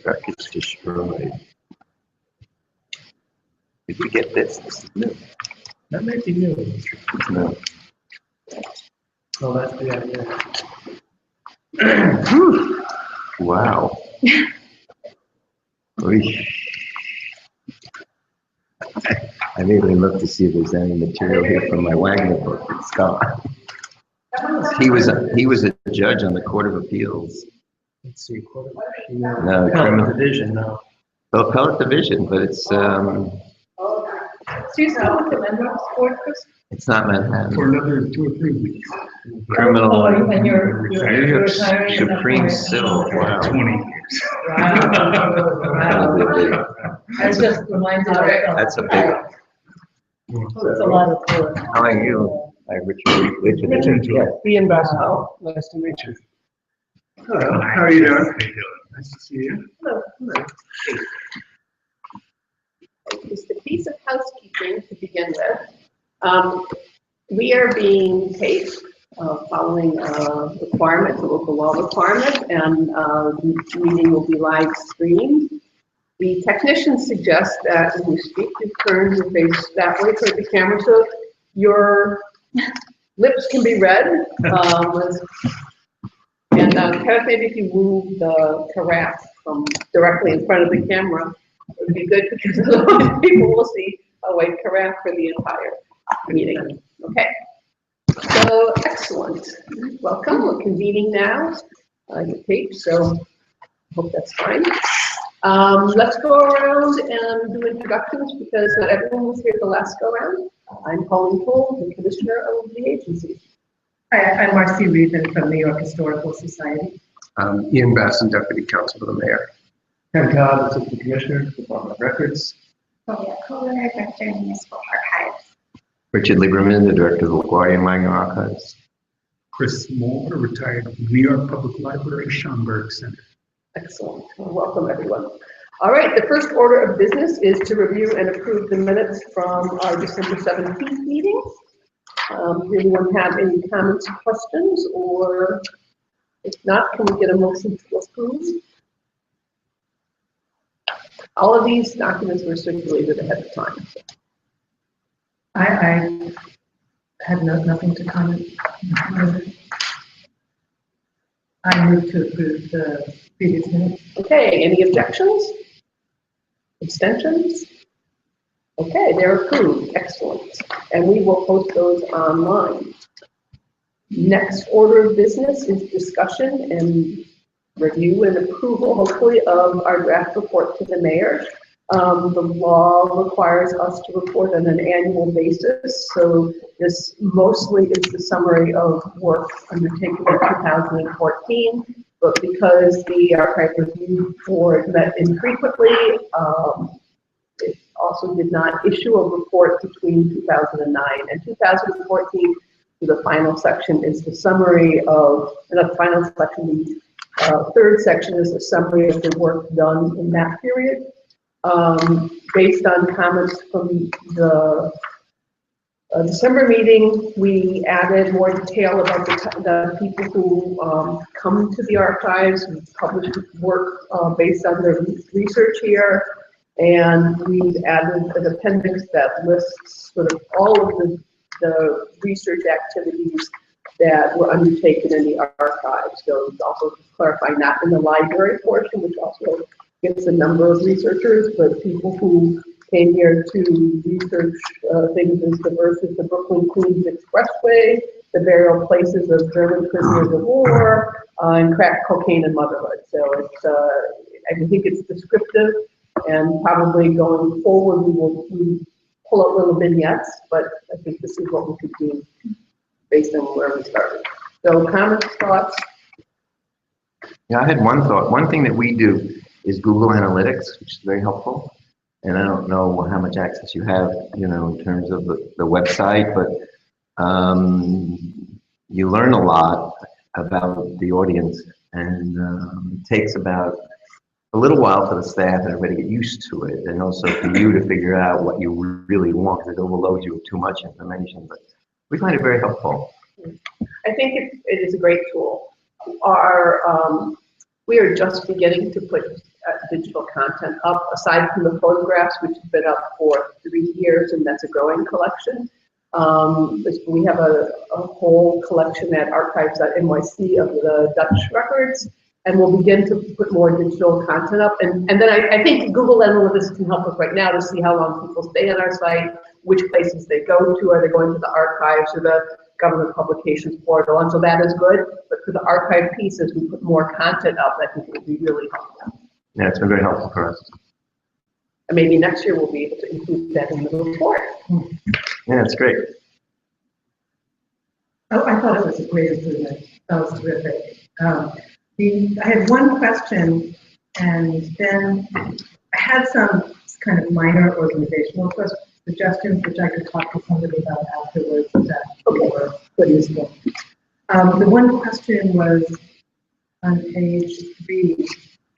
Records destroyed. Did we get this? This is new. That might be new. It's new. Oh, that's the idea. Wow. Oy. I didn't even look to see if there's any material here from my Wagner book. It's gone. He was a judge on the Court of Appeals. Let's see. No, Appellate division, no. The appellate division, but it's So you still with the Mendoza board, Chris? it's not Manhattan. For another 2 or 3 weeks. Criminal Oh, and you're New York retiring at that Supreme point. Civil. Wow. 20 years. Wow. I was just reminded of it. That's a big. It's a lot of work. How are you? Hi, Richard. Richard. Yeah. Ian Bassel. Nice to meet you. Hello, how are you doing? Nice to see you. Hello. Just a piece of housekeeping to begin with. We are being taped following a requirement, a local law requirement, and the meeting will be live streamed. The technicians suggest that when you speak, you turn your face that way toward the camera so your lips can be read. And Kenneth, maybe if you move the carafe from directly in front of the camera, it would be good because otherwise people will see a white carafe for the entire meeting. Okay. So excellent. Welcome. We're convening now. Your tape, so hope that's fine. Let's go around and do introductions because not everyone was here the last go round. I'm Pauline Poole, the commissioner of the agency. Hi, I'm Marcy Reason from New York Historical Society. Ian Basson, Deputy Counsel for the Mayor. Ken Cobb, Assistant Commissioner, Department of Records. Julia Kohler, Director of Municipal Archives. Richard Lieberman, the Director of the LaGuardia and Wagner Archives. Chris Moore, retired New York Public Library, Schomburg Center. Excellent. Well, welcome, everyone. All right, the first order of business is to review and approve the minutes from our December 17th meeting. Does anyone have any comments, questions, or if not, can we get a motion to approve? All of these documents were circulated ahead of time. I had nothing to comment. I move to approve the previous minutes. Okay, any objections? Abstentions? Okay, they're approved. Excellent. And we will post those online. Next order of business is discussion and review and approval, hopefully, of our draft report to the mayor. The law requires us to report on an annual basis, so this mostly is the summary of work undertaken in 2014, but because the Archive Review Board met infrequently, it also did not issue a report between 2009 and 2014. The final section is the summary of, the final section, the third section is a summary of the work done in that period. Based on comments from the December meeting, we added more detail about the people who come to the archives and publish work based on their research here. And we've added an appendix that lists sort of all of the research activities that were undertaken in the archives. So it's also to clarify, not in the library portion, which also gets a number of researchers, but people who came here to research things as diverse as the Brooklyn-Queens Expressway, the burial places of German prisoners of war, and crack cocaine and motherhood. So it's, I think it's descriptive, and probably going forward we pull out little vignettes, but I think this is what we could do based on where we started. So comments, thoughts? Yeah, I had one thought. One thing that we do is Google Analytics, which is very helpful. And I don't know how much access you have, in terms of the website, but you learn a lot about the audience, and it takes about a little while for the staff and everybody to get used to it, and also for you to figure out what you really want, because it overloads you with too much information. But we find it very helpful. I think it is a great tool. Our We are just beginning to put digital content up, aside from the photographs, which have been up for 3 years, and that's a growing collection. We have a whole collection at archives.nyc of the Dutch records, and we'll begin to put more digital content up. And then I think Google Analytics can help us right now to see how long people stay on our site, which places they go to. Are they going to the archives or the government publications portal? And so that is good. But for the archive pieces, we put more content up. I think it will be really helpful. Yeah, it's been very helpful for us. And maybe next year we'll be able to include that in the report. Yeah, it's great. Oh, I thought it was a great improvement. That was terrific. I had one question, and then I had some kind of minor organizational suggestions, which I could talk to somebody about afterwards. That were pretty useful. The one question was on page 3.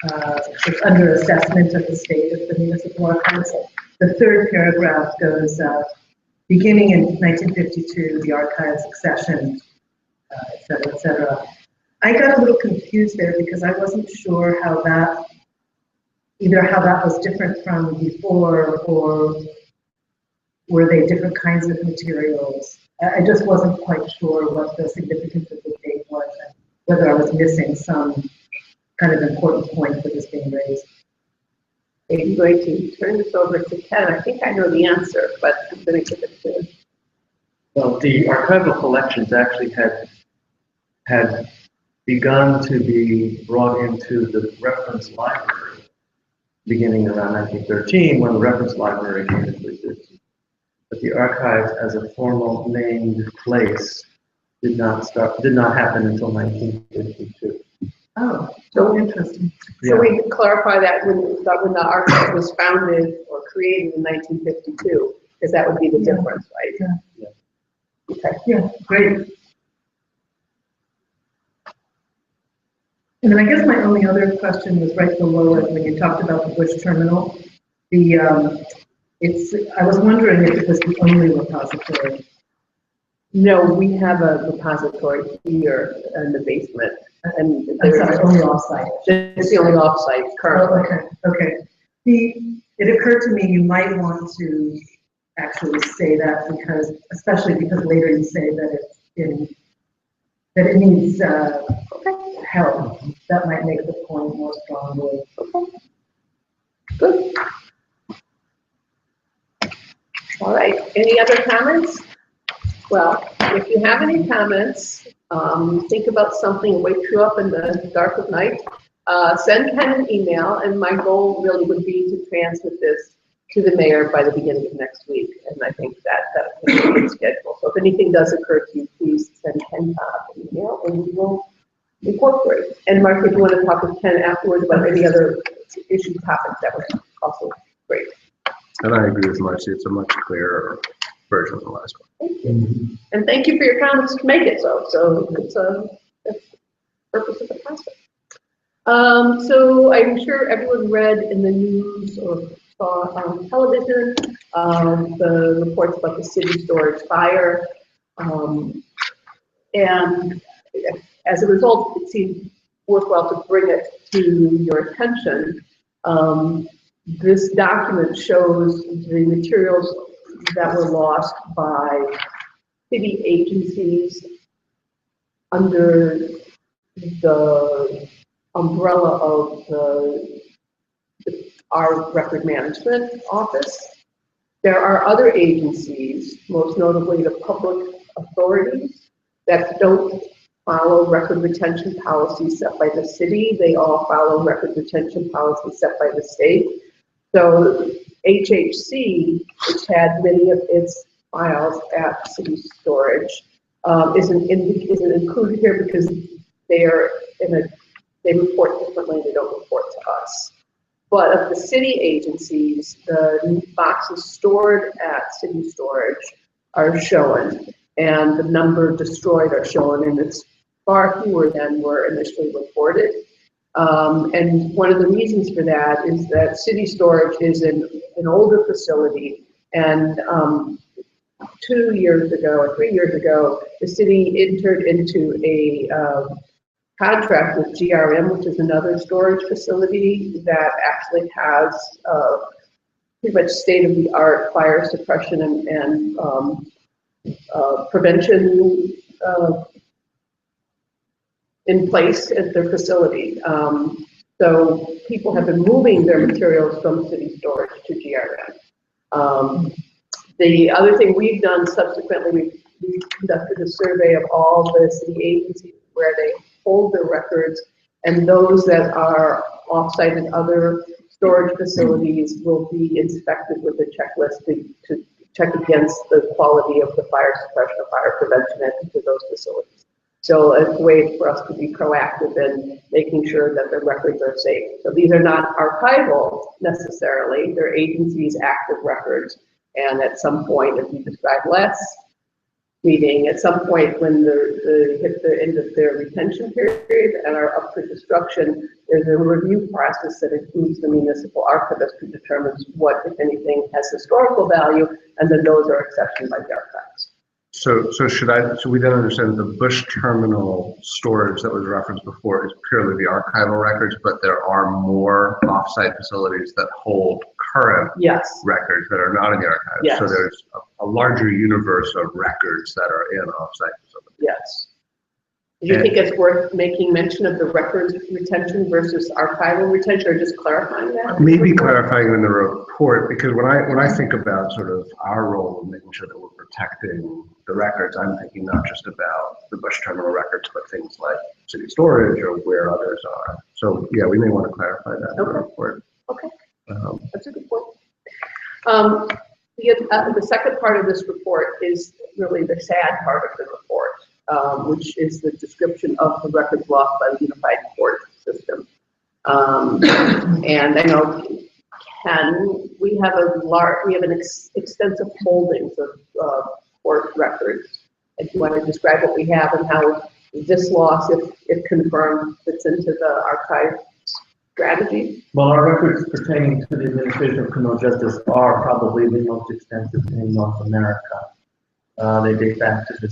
It's under assessment of the state of the municipal archives. The third paragraph goes, beginning in 1952, the archives accession, et cetera, et cetera. I got a little confused there because I wasn't sure how that was different from before, or were they different kinds of materials. I just wasn't quite sure what the significance of the date was and whether I was missing some kind of important point that was being raised. I'm going to turn this over to Ken. I think I know the answer, but I'm going to give it to. Well, the archival collections actually had begun to be brought into the reference library beginning around 1913, when the reference library came into existence. But the archives as a formal named place did not happen until 1952. Oh, so interesting. So we can clarify that when the archive was founded or created in 1952, because that would be the difference, right? Yeah. Okay. Yeah, great. And then I guess my only other question was right below it when you talked about the Bush terminal. I was wondering if it was the only repository. No, we have a repository here in the basement, and I'm sorry, only offsite. It's the only offsite currently. Oh, okay. It occurred to me you might want to actually say that, because, especially because later you say that it needs help. That might make the point more strongly. Okay. Good. All right. Any other comments? Well, if you have any comments, think about something, wakes you up in the dark of night, send Ken an email, and my goal really would be to transmit this to the mayor by the beginning of next week, and I think that's a good schedule. So if anything does occur to you, please send Ken an email, and we will incorporate. And Mark, if you want to talk with Ken afterwards about any other issue topics, that would be also great. And I agree with Marcy. It's a much clearer version of the last one. Thank you. And thank you for your comments to make it so. So it's that's the purpose of the process. So I'm sure everyone read in the news or saw on television the reports about the city storage fire. And as a result, it seemed worthwhile to bring it to your attention. This document shows the materials that were lost by city agencies under the umbrella of our record management office. There are other agencies, most notably the public authorities, that don't follow record retention policies set by the city. They all follow record retention policies set by the state. So HHC, which had many of its files at city storage, isn't included here because they report differently. They don't report to us. But of the city agencies, the boxes stored at city storage are shown, and the number destroyed are shown, and it's far fewer than were initially reported. And one of the reasons for that is that city storage is an older facility, and 2 years ago or 3 years ago, the city entered into a contract with GRM, which is another storage facility that actually has pretty much state-of-the-art fire suppression and prevention in place at their facility. So people have been moving their materials from city storage to GRM. The other thing we've done subsequently, we conducted a survey of all the city agencies where they hold their records, and those that are off-site in other storage facilities will be inspected with a checklist to check against the quality of the fire suppression or fire prevention into those facilities. So it's a way for us to be proactive in making sure that the records are safe. So these are not archival necessarily, they're agencies' active records. And at some point, as we described last meeting, at some point when they hit the end of their retention period and are up for destruction, there's a review process that includes the municipal archivist who determines what, if anything, has historical value, and then those are accessioned by the archives. So we then understand the Bush Terminal storage that was referenced before is purely the archival records, but there are more offsite facilities that hold current Yes. records that are not in the archives. Yes. So there's a larger universe of records that are in offsite facilities. Yes. Do you think it's worth making mention of the records retention versus archival retention, or just clarifying that? Maybe clarifying in the report, because when I think about sort of our role in making sure that we're protecting the records, I'm thinking not just about the Bush Terminal records, but things like city storage or where others are. So yeah, we may want to clarify that in the report. Okay, that's a good point. The second part of this report is really the sad part of the report, which is the description of the records lost by the Unified Court System. And I know, Ken, we have an extensive holdings of court records. If you want to describe what we have and how this loss, if confirmed, fits into the archive strategy. Well, our records pertaining to the administration of criminal justice are probably the most extensive in North America. They date back to the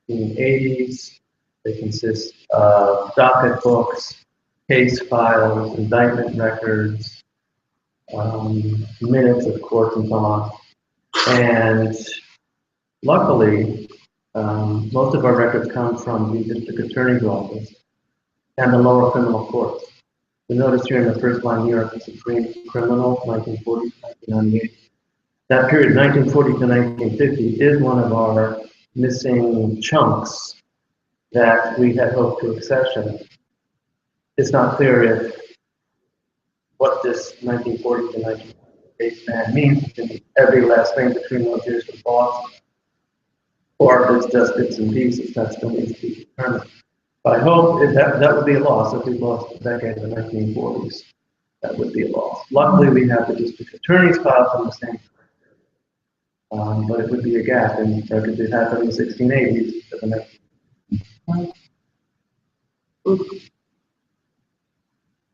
1680s. They consist of docket books, case files, indictment records, minutes of court and on. And luckily, most of our records come from the district attorney's office and the lower criminal courts. You notice here in the first line, New York Supreme Criminal, 1940 to 1998. That period, 1940 to 1950, is one of our missing chunks that we had hoped to accession. It's not clear if what this 1940 to 1950 span means in every last thing between those years of Boston, or if it's just bits and pieces. That still needs to be determined. But I hope that would be a loss if we lost the decade of the 1940s. That would be a loss. Luckily, we have the district attorney's file from the same time. But it would be a gap in records that happened in the 1680s to the next.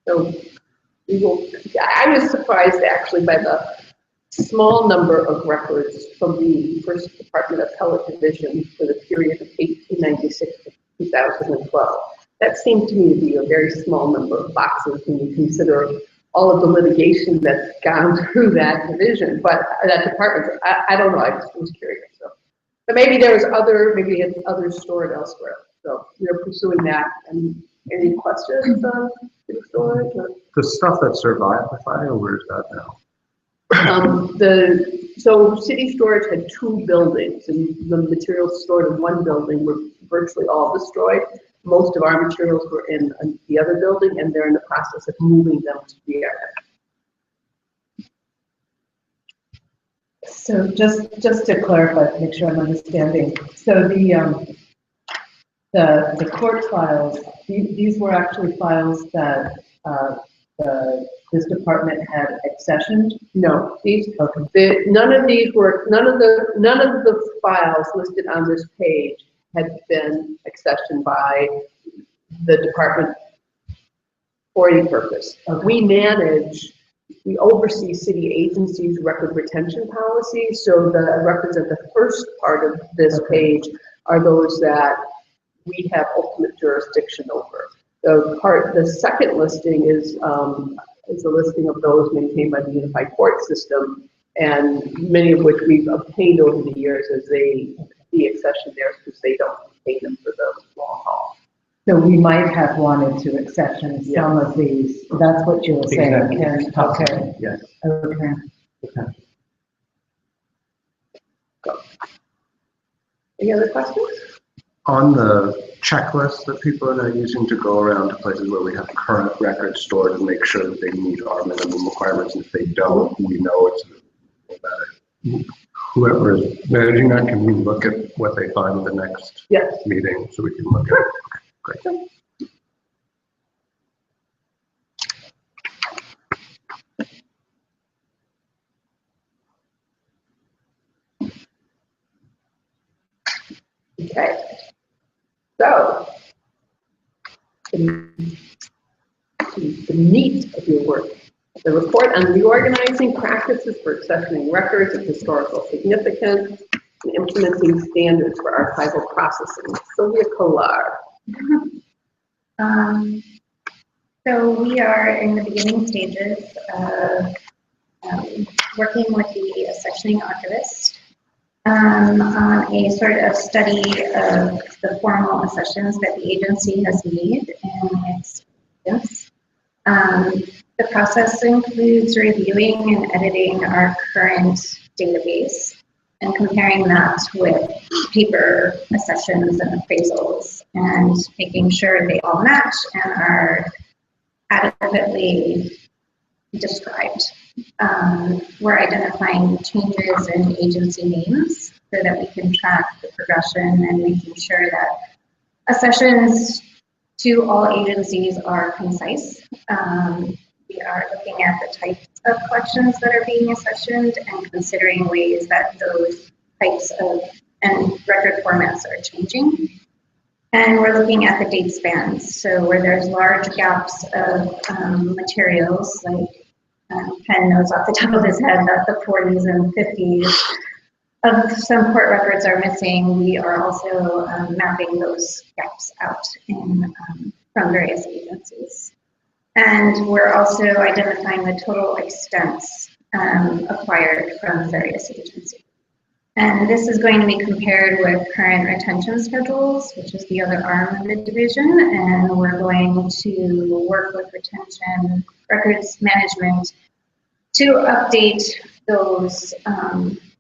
So we will. I was surprised actually by the small number of records from the First Department Appellate Division for the period of 1896 to 2012. That seemed to me to be a very small number of boxes when you consider all of the litigation that's gone through that division, but that department, I don't know, I just was curious. So, but maybe there's maybe it's others stored elsewhere. So we're pursuing that. And any questions on the storage? The stuff that survived the fire, where's that now? So city storage had two buildings, and the materials stored in one building were virtually all destroyed. Most of our materials were in the other building, and they're in the process of moving them to the area. So just to clarify, make sure I'm understanding. So the court files, these were actually files that this department had accessioned? No, none of the files listed on this page had been accessioned by the department for any purpose. Okay. We oversee city agencies' record retention policy, so the records at the first part of this page are those that we have ultimate jurisdiction over. The second listing is a listing of those maintained by the Unified Court System, and many of which we've obtained over the years as the accession there, because they don't maintain them for the long haul. So we might have wanted to accession some of these, that's what you were saying, Exactly. Karen. Okay, Yes. okay. Any other questions? On the checklist that people are now using to go around to places where we have current records stored and make sure that they meet our minimum requirements, and if they don't, we know it's better. Whoever is managing that, can we look at what they find at the next Yes. meeting so we can look at it? Okay, great. Okay. So, the meat of your work. The report on reorganizing practices for accessioning records of historical significance and implementing standards for archival processing. Sylvia Kolar. So we are in the beginning stages of working with the accessioning archivist on a sort of study of the formal accessions that the agency has made in its experience. The process includes reviewing and editing our current database and comparing that with paper accessions and appraisals and making sure they all match and are adequately described. We're identifying changes in agency names so that we can track the progression and making sure that accessions to all agencies are concise. We are looking at the types of collections that are being accessioned and considering ways that those types of and record formats are changing. And we're looking at the date spans. So where there's large gaps of materials, like Ken knows off the top of his head that the 40s and 50s of some court records are missing, we are also mapping those gaps out from various agencies. And we're also identifying the total extents acquired from various agencies. And this is going to be compared with current retention schedules, which is the other arm of the division. And we're going to work with retention records management to update those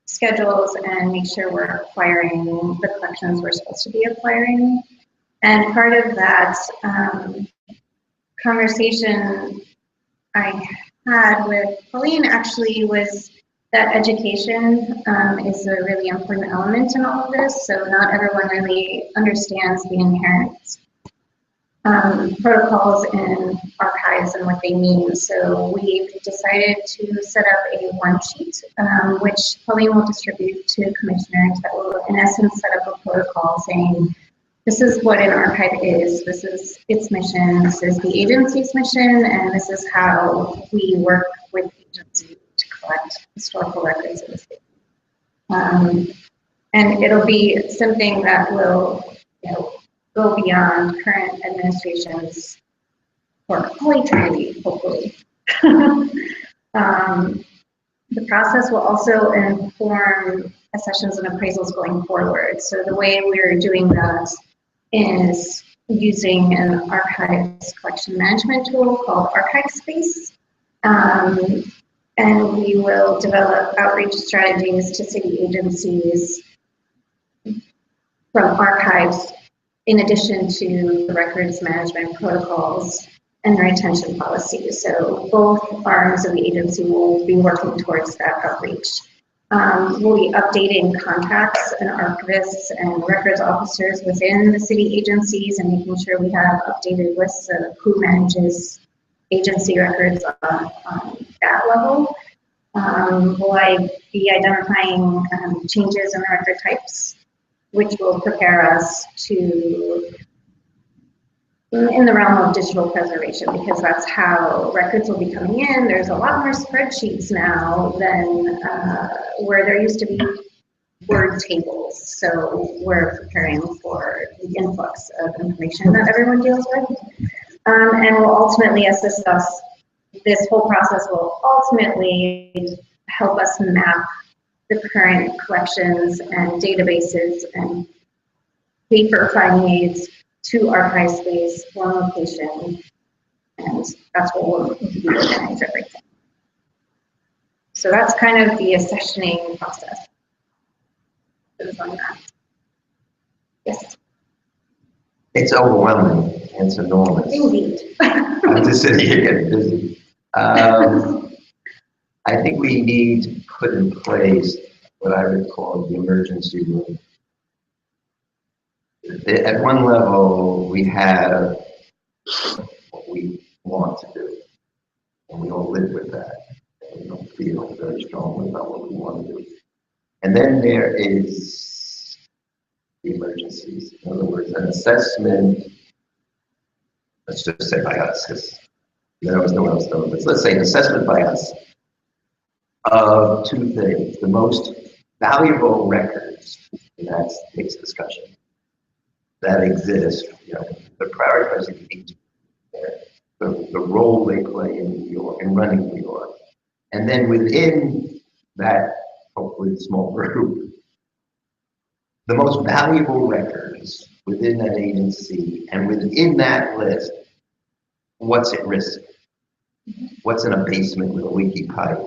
schedules and make sure we're acquiring the collections we're supposed to be acquiring. And part of that conversation I had with Pauline actually was that education is a really important element in all of this. So not everyone really understands the inherent protocols in archives and what they mean. So we've decided to set up a one sheet, which Pauline will distribute to commissioners that will in essence set up a protocol saying, this is what an archive is, this is its mission, this is the agency's mission, and this is how we work with the agency to collect historical records in the state. And it'll be something that will, go beyond current administration's work, hopefully. The process will also inform accessions and appraisals going forward. So the way we're doing that is using an archives collection management tool called ArchiveSpace. And we will develop outreach strategies to city agencies from archives in addition to the records management protocols and the retention policies. So both arms of the agency will be working towards that outreach. We'll be updating contacts and archivists and records officers within the city agencies and making sure we have updated lists of who manages agency records on that level. Will I be identifying changes in record types, which will prepare us to, in the realm of digital preservation, because that's how records will be coming in. There's a lot more spreadsheets now than where there used to be word tables. So we're preparing for the influx of information that everyone deals with. And will ultimately assist us. This whole process will ultimately help us map the current collections and databases and paper finding aids to archive space, one location, and that's what we'll organize everything. So that's kind of the accessioning process. Yes. It's overwhelming. It's enormous. Indeed. I'm just sitting here getting busy. I think we need to put in place what I would call the emergency room. At one level, we have what we want to do, and we all live with that. And we don't feel very strongly about what we want to do. And then there is the emergencies. In other words, an assessment, let's just say by us, because there was no one else doing this. Let's say an assessment by us of two things: the most valuable records, and that takes discussion, that exist, the prioritizing each, the role they play in New York and running New York. And then within that, hopefully small group, the most valuable records within that agency, and within that list, what's at risk? What's in a basement with a leaky pipe?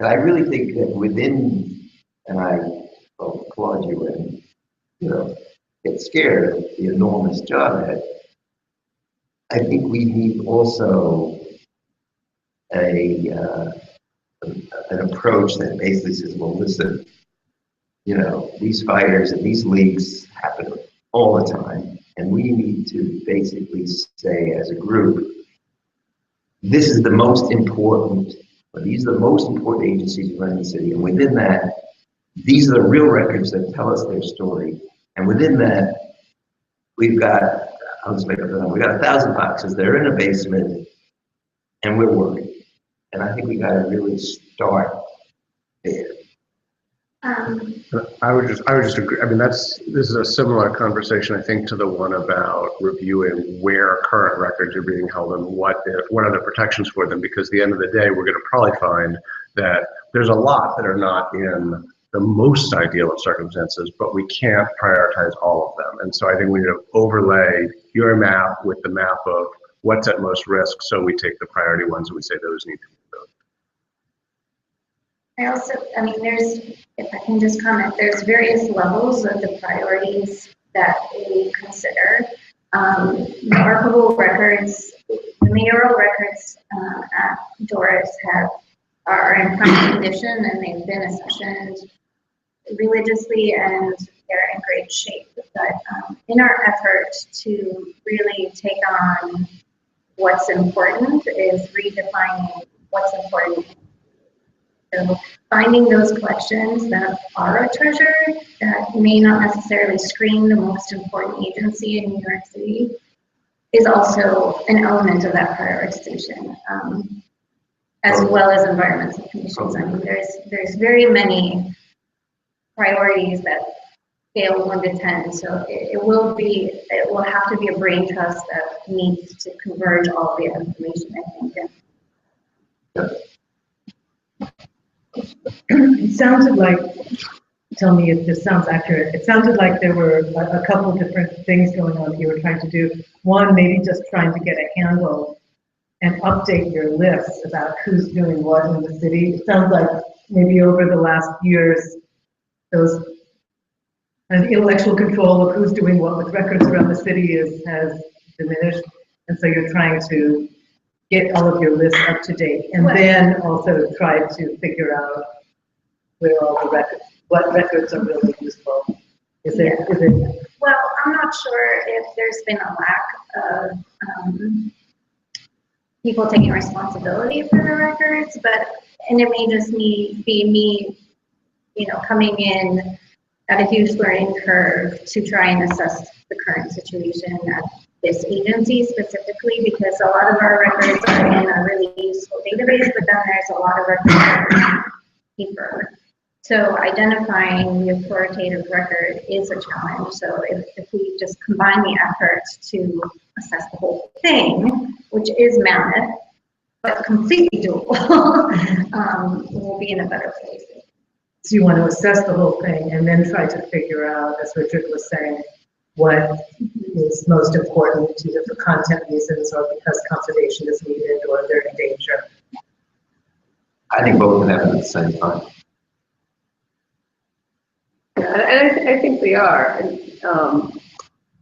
And I really think that within, and I applaud you and, get scared of the enormous job ahead. I think we need also an approach that basically says, well, listen, these fires and these leaks happen all the time, and we need to basically say as a group, this is the most important, or these are the most important agencies running the city, and within that, these are the real records that tell us their story. And within that, we've got, I'll just make up the number, we've got 1,000 boxes. They're in a basement, and we're worried. And I think we got to really start there. I would just agree. I mean, this is a similar conversation, I think, to the one about reviewing where current records are being held and what are the protections for them. Because at the end of the day, we're going to probably find that there's a lot that are not in the most ideal of circumstances, but we can't prioritize all of them. And so I think we need to overlay your map with the map of what's at most risk, so we take the priority ones and we say those need to be done. There's, if I can just comment, there's various levels of the priorities that we consider. The archival records, the mayoral records at Doris are in prime condition, and they've been accessioned religiously, and they're in great shape. But in our effort to really take on what's important is redefining what's important. So finding those collections that are a treasure, that may not necessarily screen the most important agency in New York City, is also an element of that prioritization, as well as environmental conditions. I mean, there's very many priorities that scale 1 to 10, so it will have to be a brain trust that needs to converge all the information, I think. It sounded like, tell me if this sounds accurate, it sounded like there were a couple different things going on that you were trying to do. One, maybe just trying to get a handle and update your lists about who's doing what in the city. It sounds like maybe over the last years, those kind of intellectual control of who's doing what with records around the city has diminished. And so you're trying to get all of your lists up to date, and then also try to figure out where all the records, what records are really useful. Is it? Well, I'm not sure if there's been a lack of people taking responsibility for the records, and it may just be me, coming in at a huge learning curve to try and assess the current situation at this agency specifically, because a lot of our records are in a really useful database, but then there's a lot of records that are paper. So identifying the authoritative record is a challenge. So if we just combine the efforts to assess the whole thing, which is mammoth, but completely doable, we'll be in a better place. So you want to assess the whole thing and then try to figure out, as Richard was saying, what is most important, either for content reasons or because conservation is needed or they're in danger. I think both can happen at the same time. Yeah, and I think they are, and,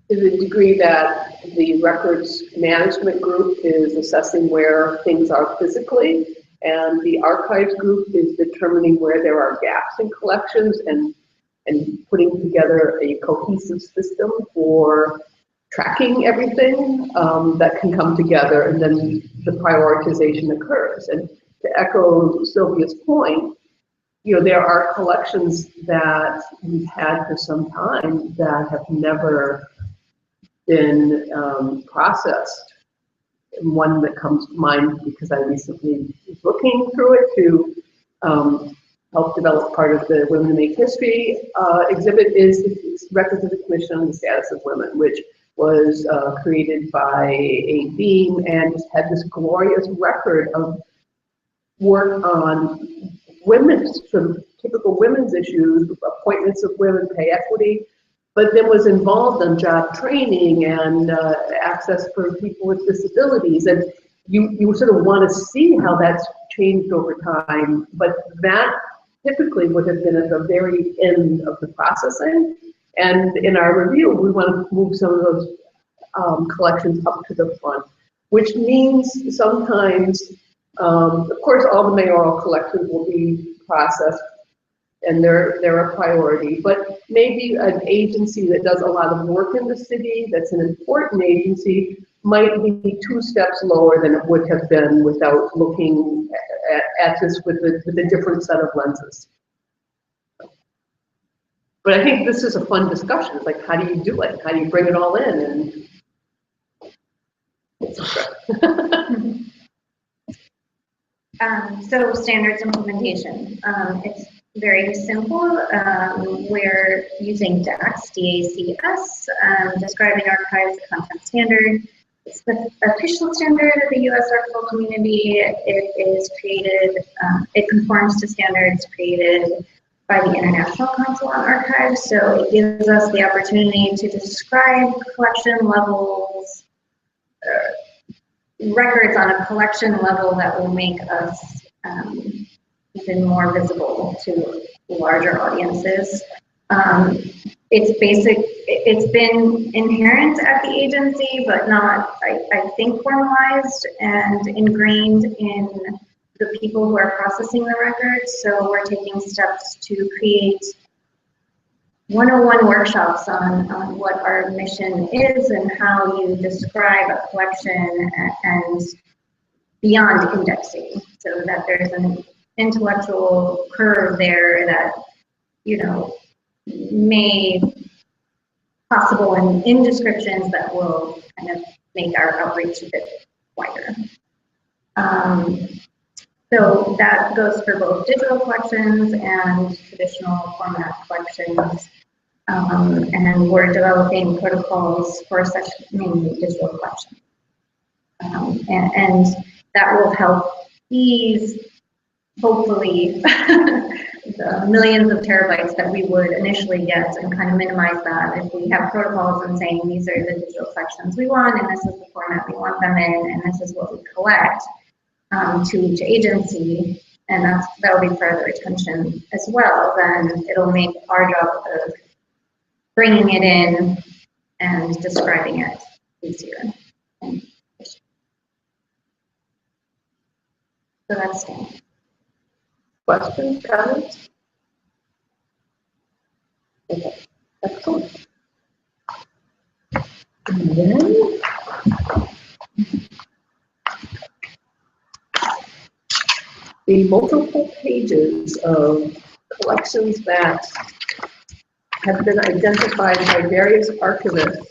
to the degree that the records management group is assessing where things are physically, and the archives group is determining where there are gaps in collections and putting together a cohesive system for tracking everything that can come together, and then the prioritization occurs. And to echo Sylvia's point, you know, there are collections that we've had for some time that have never been processed. And one that comes to mind, because I recently was looking through it to help develop part of the Women Who Make History exhibit, is Records of the Commission on the Status of Women, which was created by A. Beam and just had this glorious record of work on women's, sort of typical women's issues, appointments of women, pay equity, but then was involved in job training and access for people with disabilities. And you sort of want to see how that's changed over time, but that typically would have been at the very end of the processing. And in our review, we want to move some of those collections up to the front, which means sometimes, of course, all the mayoral collections will be processed and they're a priority, but maybe an agency that does a lot of work in the city, that's an important agency, might be 2 steps lower than it would have been without looking at this with a different set of lenses. But I think this is a fun discussion. It's like, how do you do it? How do you bring it all in? And so standards implementation. It's very simple. We're using DACS, D-A-C-S, describing archives content standard. It's the official standard of the U.S. archival community. It is created, it conforms to standards created by the International Council on Archives. So it gives us the opportunity to describe collection levels, records on a collection level that will make us even more visible to larger audiences. It's been inherent at the agency, but not, I think, formalized and ingrained in the people who are processing the records. So we're taking steps to create 101 workshops on what our mission is and how you describe a collection and beyond indexing, so that there's an intellectual curve there that, you know, may possible in descriptions that will kind of make our outreach a bit wider. So that goes for both digital collections and traditional format collections. And we're developing protocols for such mainly digital collections. And that will help ease, hopefully, the millions of terabytes that we would initially get, and kind of minimize that if we have protocols and saying these are the digital collections we want, and this is the format we want them in, and this is what we collect to each agency, and that will be further retention as well. Then it'll make our job of bringing it in and describing it easier. So that's it. Questions, comments? Okay, excellent. And then the multiple pages of collections that have been identified by various archivists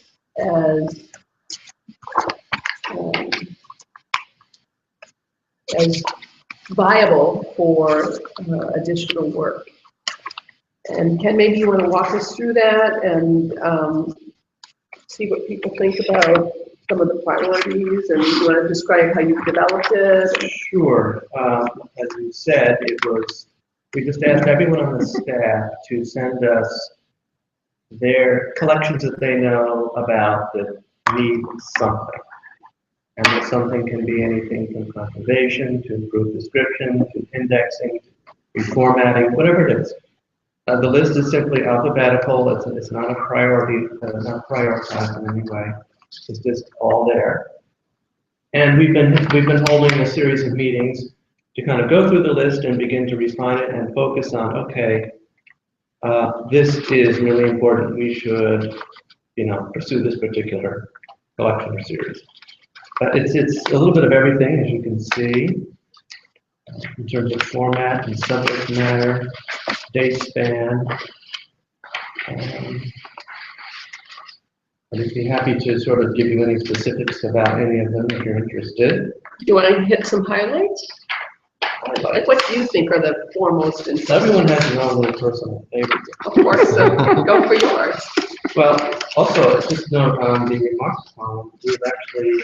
as viable for additional work. And Ken, maybe you want to walk us through that and see what people think about some of the priorities, and you want to describe how you developed it? Sure. As you said, we just asked everyone on the staff to send us their collections that they know about that need something. And that something can be anything from conservation to improved description to indexing, to reformatting, whatever it is. The list is simply alphabetical. It's not a priority, not prioritized in any way. It's just all there. And we've been holding a series of meetings to kind of go through the list and begin to refine it and focus on, okay, this is really important. We should, pursue this particular collection or series. It's a little bit of everything, as you can see, in terms of format and subject matter, date span. I'd be happy to sort of give you any specifics about any of them if you're interested. Do you want to hit some highlights? Like, what do you think are the foremost and Everyone has their own little personal favorites. Of course, so go for yours. Well, also, just note on the remarks column, we've actually,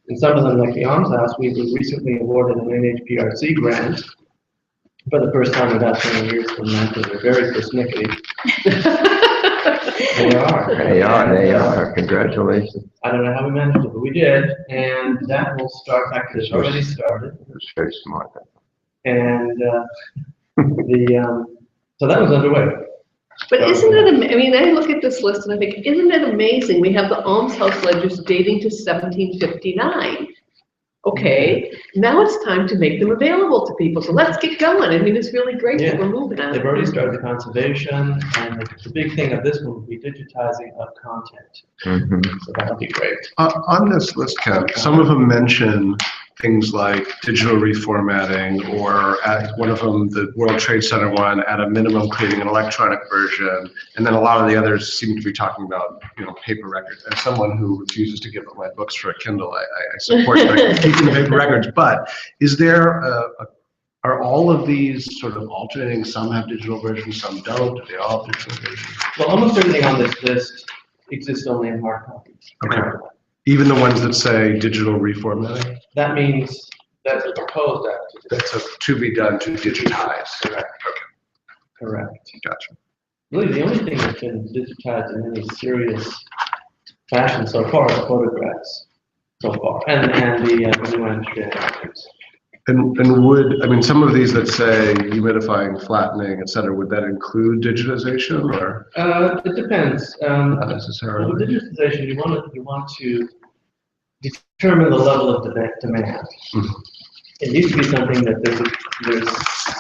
in some of them, like the Alms House, we were recently awarded an NHPRC grant for the first time in about 20 years from that. They're very persnickety. They are. Congratulations. I don't know how we managed it, but we did, and that will start. Actually, it's already started. It's very smart. And so that was underway. But isn't it, I mean, I look at this list and I think, isn't it amazing? We have the Alms House ledgers dating to 1759. Okay, now it's time to make them available to people. So let's get going. I mean, it's really great that we're moving on. They've already started the conservation, and the big thing of this one will be digitizing of content. So that'll be great. On this list, Ken, some of them mention things like digital reformatting, or at one of them, the World Trade Center one, at a minimum creating an electronic version, and then a lot of the others seem to be talking about, paper records. As someone who refuses to give up my books for a Kindle, I support keeping the paper records. But is there are all of these sort of alternating? Some have digital versions, some don't. Do they all have digital versions? Well, almost everything on this list exists only in hard copies. Okay. Even the ones that say digital reformatting? That means that's a proposed act. That's to be done to digitize. Correct. Okay. Correct. Gotcha. Really, the only thing that's been digitized in any serious fashion so far are photographs. So far, and the new industry records. And would, some of these that say humidifying, flattening, et cetera, would that include digitization, or? It depends. Not necessarily. With digitization, you want to determine the level of demand. It needs to be something that there's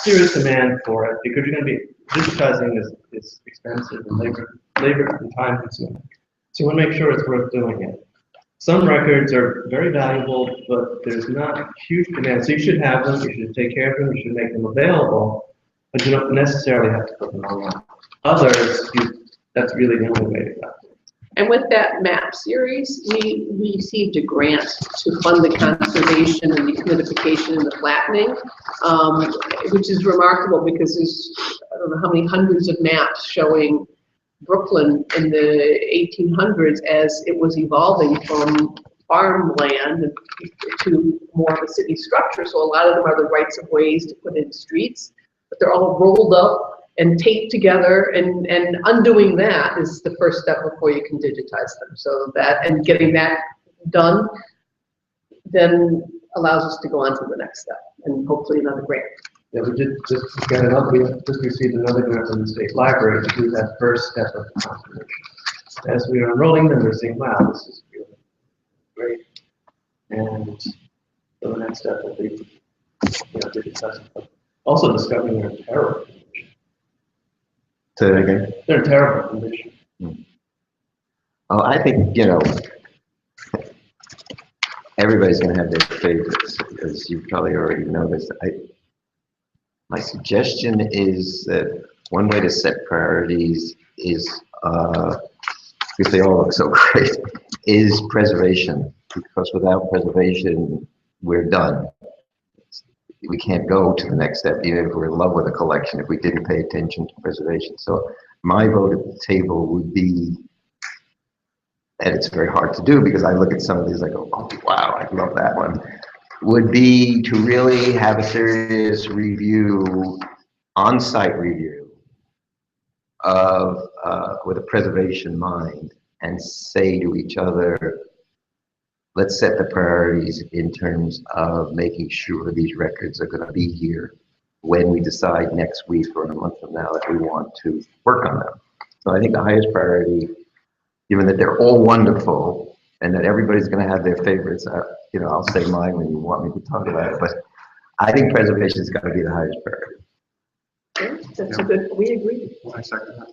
serious demand for it, because you're going to be digitizing is expensive and labor and time consuming. So you want to make sure it's worth doing it. Some records are very valuable, but there's not huge demand. So you should have them, you should take care of them, you should make them available, but you don't necessarily have to put them online. Others, that's really the only way to go. And with that map series, we received a grant to fund the conservation and the humidification and the flattening, which is remarkable because there's, I don't know how many hundreds of maps showing Brooklyn in the 1800s as it was evolving from farmland to more of a city structure. So a lot of them are the rights of ways to put in streets, but they're all rolled up and taped together, and undoing that is the first step before you can digitize them. So that, and getting that done then allows us to go on to the next step and hopefully another grant. Yeah, we did just get another, we just received another grant from the state library to do that first step of the conservation. As we are enrolling them, we're saying, wow, this is really great. And so the next step will be, digitizing. Also discovering their terrible condition. Say that again. They're in terrible condition. Oh, I think, everybody's going to have their favorites, as you probably already noticed. My suggestion is that one way to set priorities is, because they all look so great, is preservation. Because without preservation, we're done. we can't go to the next step, even if we're in love with a collection, if we didn't pay attention to preservation. So my vote at the table would be, and it's very hard to do because I look at some of these, I go, oh, wow, I love that one, would be to really have a serious review, on-site review of, with a preservation mind, and say to each other, let's set the priorities in terms of making sure these records are going to be here when we decide next week or a month from now that we want to work on them. So I think the highest priority, given that they're all wonderful and that everybody's going to have their favorites, you know, I'll say mine when you want me to talk about it, but I think preservation is going to be the highest priority. Okay, that's a good, we agree. I second that.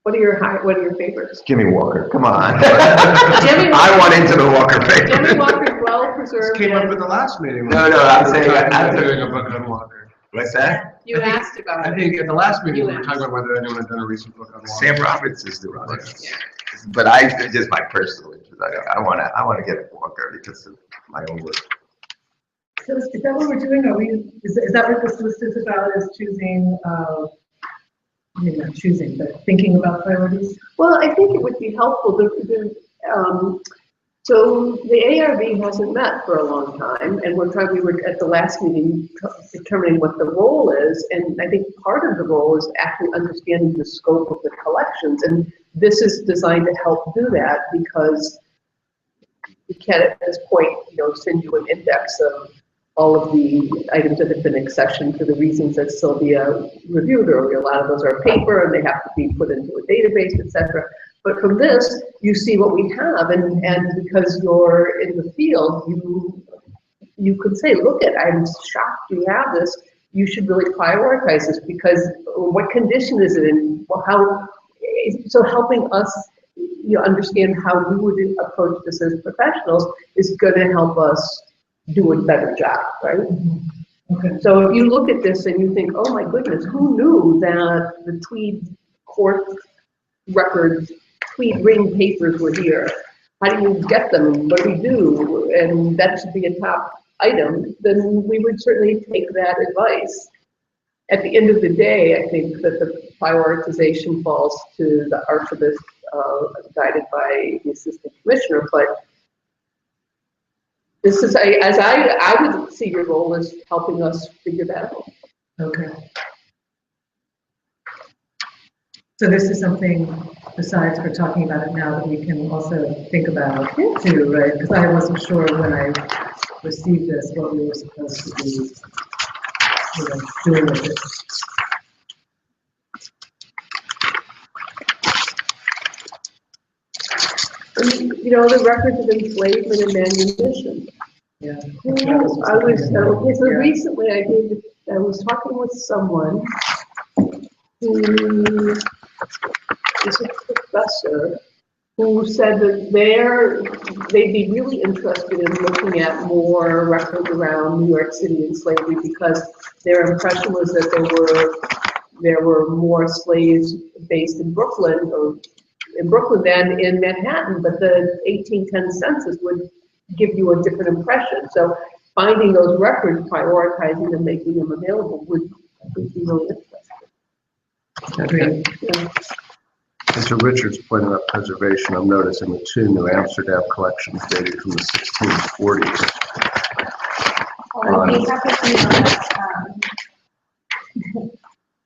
What are your favorites? Jimmy Walker, come on. Jimmy Walker. I want into the Walker Jimmy papers. Walker's well preserved. This came up and at the last meeting. No, I'm saying I'm after. doing a book on Walker. What's that? You asked about I it. think at the last meeting, You we were talking asked. about whether anyone had done a recent book on Walker. Sam Roberts is the runner. But I, just my personal interest, I want to get Walker because of my own work. So is that what we're doing? Are we, is that what this list is about, is choosing, I mean, not choosing, but thinking about priorities? Well, I think it would be helpful, so the ARB hasn't met for a long time, and we were at the last meeting determining what the role is, and I think part of the role is actually understanding the scope of the collections, and this is designed to help do that, because we can't at this point, you know, send you an index of all of the items that have been accessioned for the reasons that Sylvia reviewed earlier. A lot of those are paper and they have to be put into a database, etc. But from this, you see what we have, and because you're in the field, you could say, look I'm shocked you have this. You should really prioritize this, because what condition is it in? Well, so helping us, you know, understand how we would approach this as professionals is going to help us do a better job, right? Okay. So if you look at this and you think, oh my goodness, who knew that the Tweed court records, Tweed ring papers were here? How do you get them? What do we do? And that should be a top item. Then we would certainly take that advice. At the end of the day, I think that the prioritization falls to the archivist, guided by the assistant commissioner, but this is, as I would see your role as helping us figure that out. Okay. So this is something, besides for talking about it now, that we can also think about too, right? Because I wasn't sure when I received this what we were supposed to be, you know, doing with it. And, you know, the records of enslavement and manumission. Yeah. So recently I was talking with someone who is a professor who said that they'd be really interested in looking at more records around New York City and slavery, because their impression was that there were more slaves based in Brooklyn than in Manhattan, but the 1810 census would give you a different impression. So finding those records, prioritizing them, making them available would be really interesting. Agreed. Yeah. And to Richard's point about preservation, I'm noticing the two New Amsterdam collections dated from the 1640s. We have to see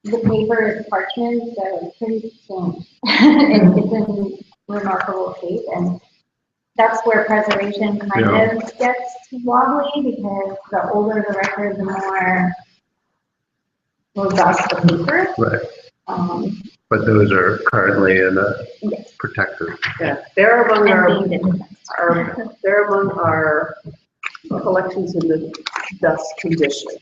the paper parchment, the print and it's in remarkable shape, and that's where preservation kind of gets wobbly, because the older the record, the more robust the paper. Right. But those are currently in a Yes. protected. Yeah, they're among And being they're among our collections in the dust condition.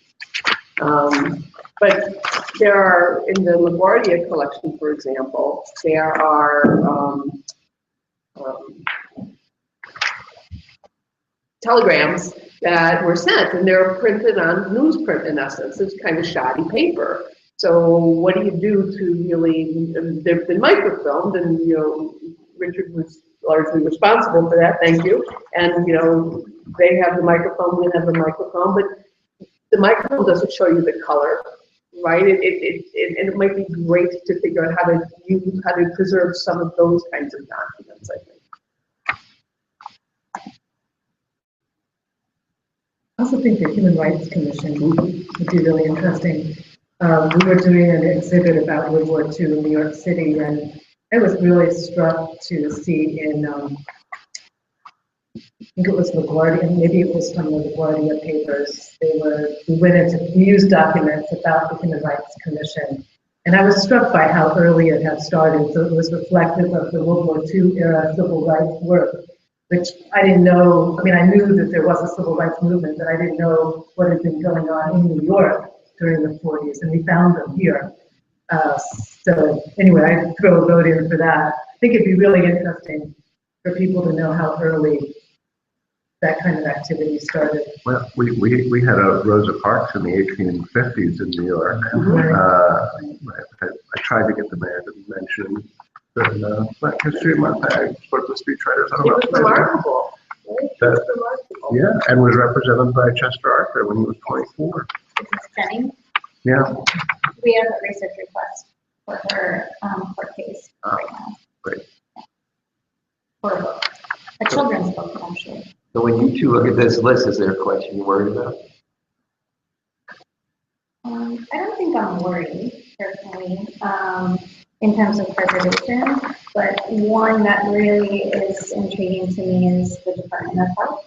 But there are, in the LaGuardia collection, for example, there are telegrams that were sent, and they're printed on newsprint, in essence. It's kind of shoddy paper. So what do you do to really, they've been microfilmed, and, you know, Richard was largely responsible for that, thank you. And, you know, they have the microphone, we have the microphone, but the microphone doesn't show you the color, right? And it might be great to figure out how to preserve some of those kinds of documents, I think. I also think the Human Rights Commission would be really interesting. We were doing an exhibit about World War II in New York City, and I was really struck to see in, I think it was LaGuardia, maybe it was from the LaGuardia papers. We used documents about the Human Rights Commission, and I was struck by how early it had started. So it was reflective of the World War II era civil rights work, which I didn't know. I mean, I knew that there was a civil rights movement, but I didn't know what had been going on in New York during the 40s, and we found them here. So anyway, I throw a vote in for that. I think it'd be really interesting for people to know how early that kind of activity started. Well, we had a Rosa Parks in the 1850s in New York. I tried to get the mayor to mention the Black History Month. I spoke to speechwriters. I don't know. It was remarkable. Right? It was remarkable. Yeah, and was represented by Chester Arthur when he was 24. This is Jenny. Yeah. We have a research request for her court case right now. Great. For a book, a children's book, actually. So when you two look at this list, is there a question you're worried about? I don't think I'm worried personally in terms of preservation, but one that really is intriguing to me is the Department of Health.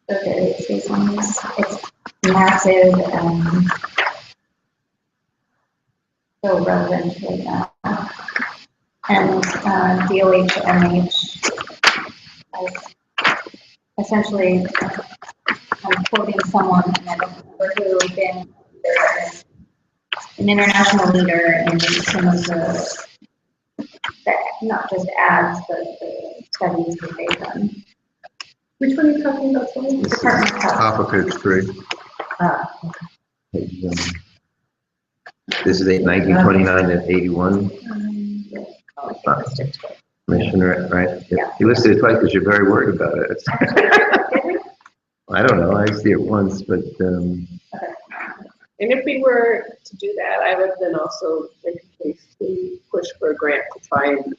For various reasons, it's massive and so relevant right now. And DOH has essentially, I'm quoting someone, and I don't remember who, been an international leader in some of the not just ads, but the studies that they've done. Which one are you talking about? Department of Health. Top of page 3. This is 1929 and 81 Oh, I think it's just commissioner, right? Yeah. You listed it twice because you're very worried about it. Actually, I don't know. I see it once, but And if we were to do that, I would then also make a case to push for a grant to try and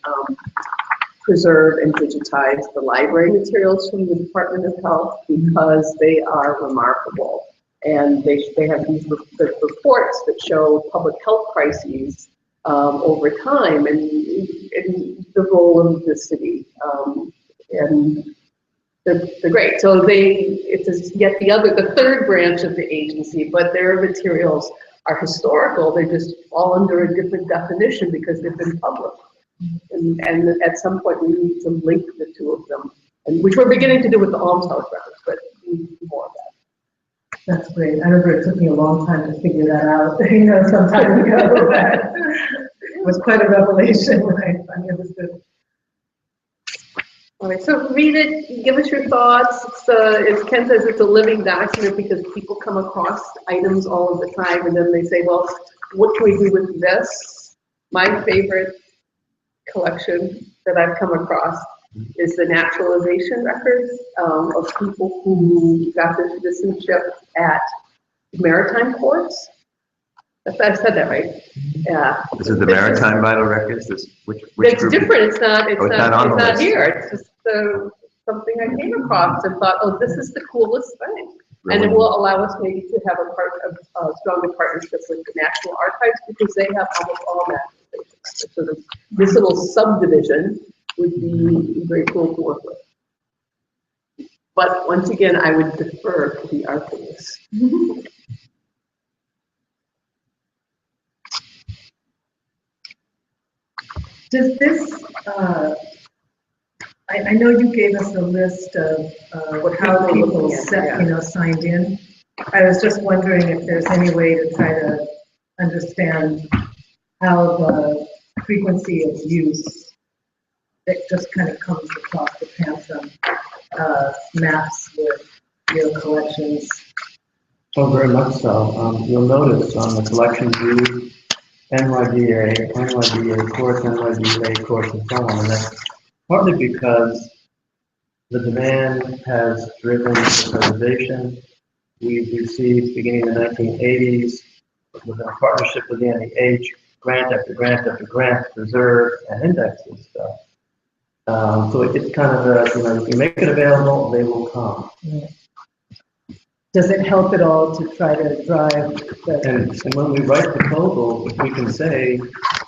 preserve and digitize the library materials from the Department of Health, because they are remarkable. And they have these reports that show public health crises over time and the role of the city. And they're great. So it's yet the third branch of the agency, but their materials are historical. They just fall under a different definition because they've been public. And at some point we need to link the two of them, and which we're beginning to do with the almshouse records, but we need to do more of that. That's great. I remember it took me a long time to figure that out, some time ago. It was quite a revelation when I finally understood. All right, so read it, give us your thoughts. As Ken says, it's a living document because people come across items all of the time, and then they say, well, what can we do with this? My favorite collection that I've come across is the naturalization records of people who got their citizenship at maritime courts. I said that right. Yeah. this is the Maritime Vital Records. Which It's group? different. It's not on the list. here. It's just something I came across and thought, oh, this is the coolest thing. And it will allow us maybe to have a stronger partnership with the National Archives, because they have almost all that. So this little subdivision would be very cool to work with. But once again, I would defer to the archivists. Does this, I know you gave us a list of how people signed in. I was just wondering if there's any way to try to understand how the frequency of use that just kind of comes across the transom maps with your collections. Oh, very much so. You'll notice on the collection view, NYDA, course, NYDA course, and so on. And that's partly because the demand has driven the preservation we received beginning in the 1980s with our partnership with the NEH, grant after grant after grant, reserve and indexes stuff. So it's kind of a, if you make it available, they will come. Does it help at all to try to drive the, And when we write proposals, we can say,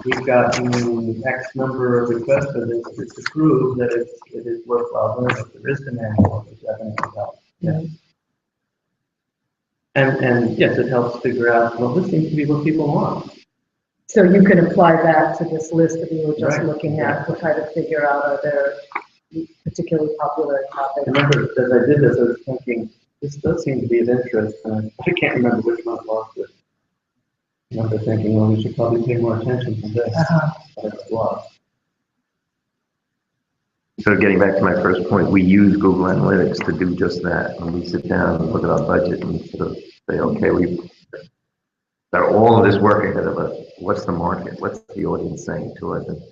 we've gotten X number of requests for this, it's to prove that it is worthwhile doing, if there is demand for it, definitely helps. Yeah. And yes, it helps figure out, well, this seems to be what people want. so you can apply that to this list that we were just Right. looking at to try to figure out are there particularly popular I topics? remember as I did this, I was thinking, this does seem to be of interest, and I can't remember which one it was, but I remember thinking, well, we should probably pay more attention to this. But it was. So getting back to my first point, we use Google Analytics to do just that. When we sit down and look at our budget and sort of say, okay, we've got all of this work ahead of us. What's the market? What's the audience saying to us? And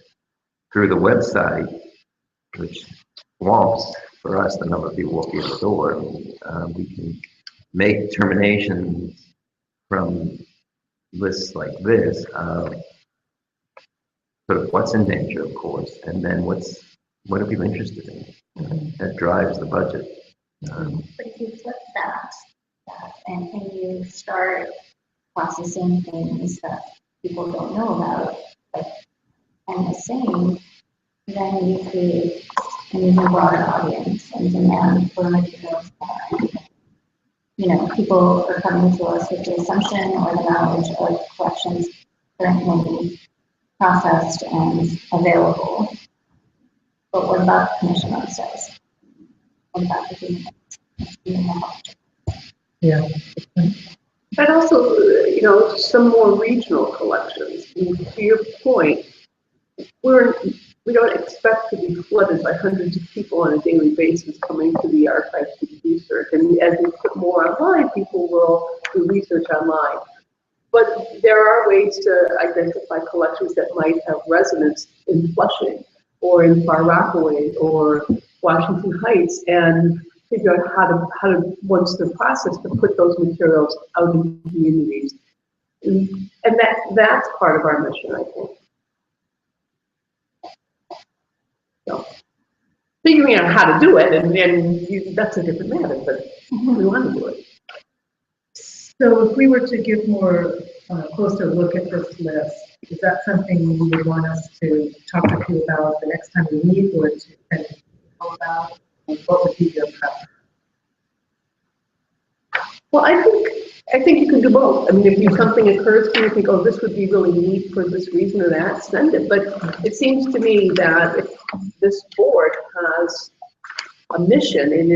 through the website, which swamps for us the number of people walking in the door, we can make determinations from lists like this of sort of what's in danger, of course, and then what are people interested in? That drives the budget. But if you flip that and you start processing things that people don't know about, like I'm saying, then you create an even broader audience and demand for materials that people are coming to us with the assumption or the knowledge of collections currently processed and available. But what about the commission themselves? What about the human? Yeah. And also, some more regional collections. And to your point, we don't expect to be flooded by hundreds of people on a daily basis coming to the archives to do research. And as we put more online, people will do research online. But there are ways to identify collections that might have resonance in Flushing or in Far Rockaway or Washington Heights, and figure out how to once they're processed, to put those materials out in communities. And that's part of our mission, I think. So, figuring out how to do it, and that's a different matter, but we want to do it. So if we were to give more closer look at this list, is that something you would want us to talk to you about the next time we meet, or to kind of know about? And what would be your preference? Well, I think you can do both. I mean, if something occurs to you, think, oh, this would be really neat for this reason or that, send it. But it seems to me that if this board has a mission, it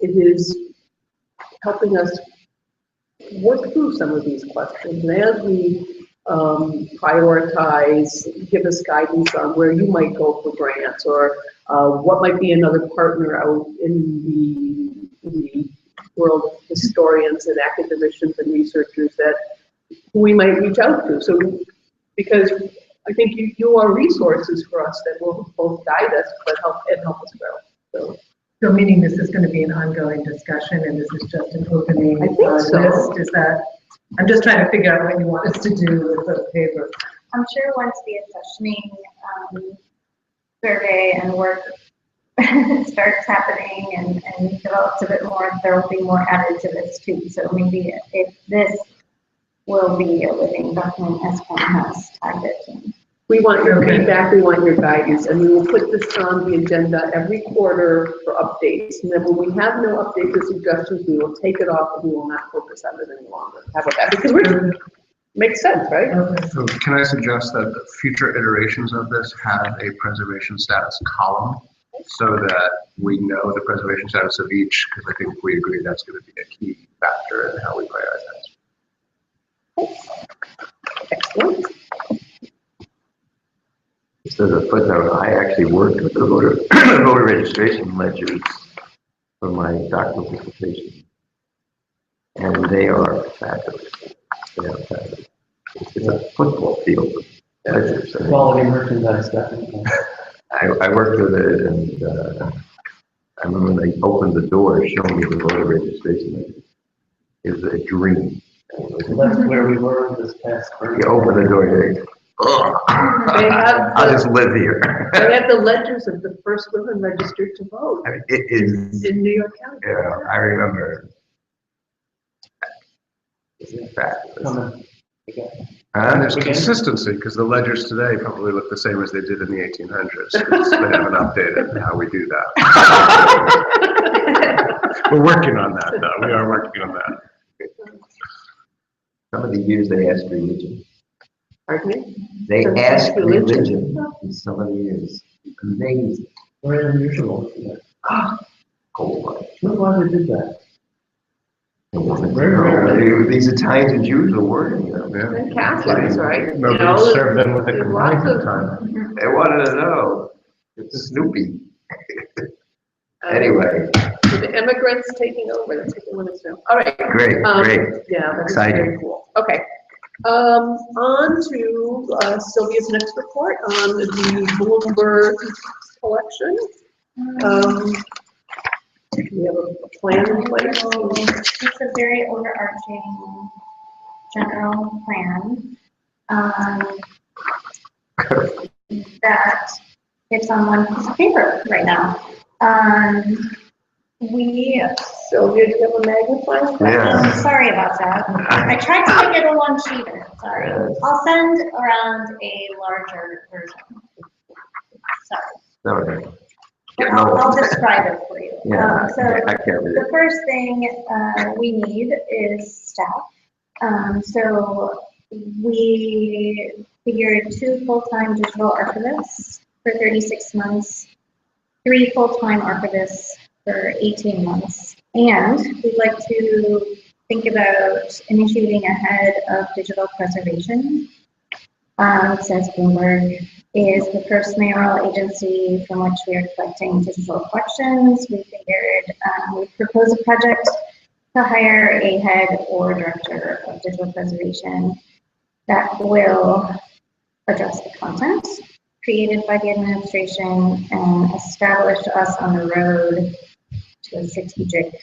is helping us work through some of these questions. And as we prioritize, give us guidance on where you might go for grants, or what might be another partner out in the world, historians and academicians and researchers that we might reach out to. So, because I think you are resources for us that will both guide us but help us grow. So meaning this is going to be an ongoing discussion, and this is just an opening I think so. list? Is that? I'm just trying to figure out what you want us to do with the paper. I'm sure once the accessioning survey and work starts happening and develops a bit more, there will be more added to this too. So maybe if this will be a living document as Ken has tagged it. We want your feedback, we want your guidance, and we will put this on the agenda every quarter for updates. And then when we have no updates or suggestions, we will take it off and we will not focus on it any longer. How about that? Because makes sense, right? Okay. So can I suggest that the future iterations of this have a preservation status column so that we know the preservation status of each, because I think we agree that's going to be a key factor in how we prioritize. Excellent. Just as a footnote, I actually worked with the voter registration ledgers for my doctoral dissertation, and they are fabulous. They are fabulous. It's a football field of ledgers. Quality merchandise, definitely. I worked with it, and I remember when they opened the door, showing me the voter registration ledgers. is a dream. So that's where we were this past spring. You open the door, you think, oh, They have I'll just live here. They have the ledgers of the first women registered to vote I mean, it is, in New York County. yeah, I remember. It's fabulous. Coming. Again. And there's Okay. consistency, because the ledgers today probably look the same as they did in the 1800s. 'Cause they haven't updated how we do that. We're working on that, though. We are working on that. Some of the years they asked religion. Pardon me? They Some asked religion. religion in some of the years. Amazing. Very unusual. Yeah. Cold blood. I wonder why they did that. Very rare. These Italians and Jews are working, you know. Yeah. And Catholics, right? Nobody You know, served them with the there's lots complaint at of- the time. They wanted to know. It's Snoopy. Anyway, So the immigrants taking over, that's what they want us to know. All right. great, great. Yeah, that's Exciting. very cool. Okay. On to Sylvia's next report on the Bloomberg collection. We have a plan in place. It's a very overarching general plan that it's on one piece of paper right now. Sylvia, do you have a magnifying glass? Yeah. I'm sorry about that. I tried to make it a one-sheeter, sorry. I'll send around a larger version. Sorry. Sorry. Getting I'll old. describe it for you. Yeah, So I can't read the it. first thing we need is staff. So we figured 2 full-time digital archivists for 36 months, 3 full-time archivists for 18 months. And we'd like to think about initiating a head of digital preservation. Since Bloomberg is the first mayoral agency from which we are collecting digital collections, we figured we'd propose a project to hire a head or director of digital preservation that will address the content created by the administration and establish us on the road to a strategic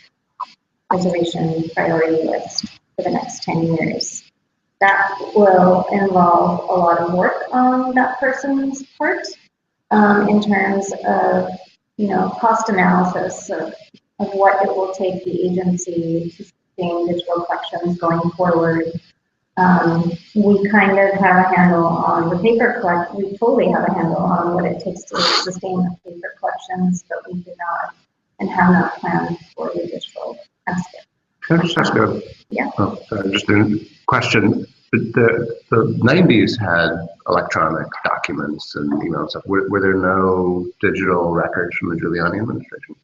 preservation priority list for the next 10 years. That will involve a lot of work on that person's part in terms of, cost analysis of what it will take the agency to sustain digital collections going forward. We kind of have a handle on the paper collect. We fully have a handle on what it takes to sustain the paper collections, but we do not and have not planned for the digital aspect. Can I just ask a Yeah. just a question? The 90s had electronic documents and email stuff. Were there no digital records from the Giuliani administration?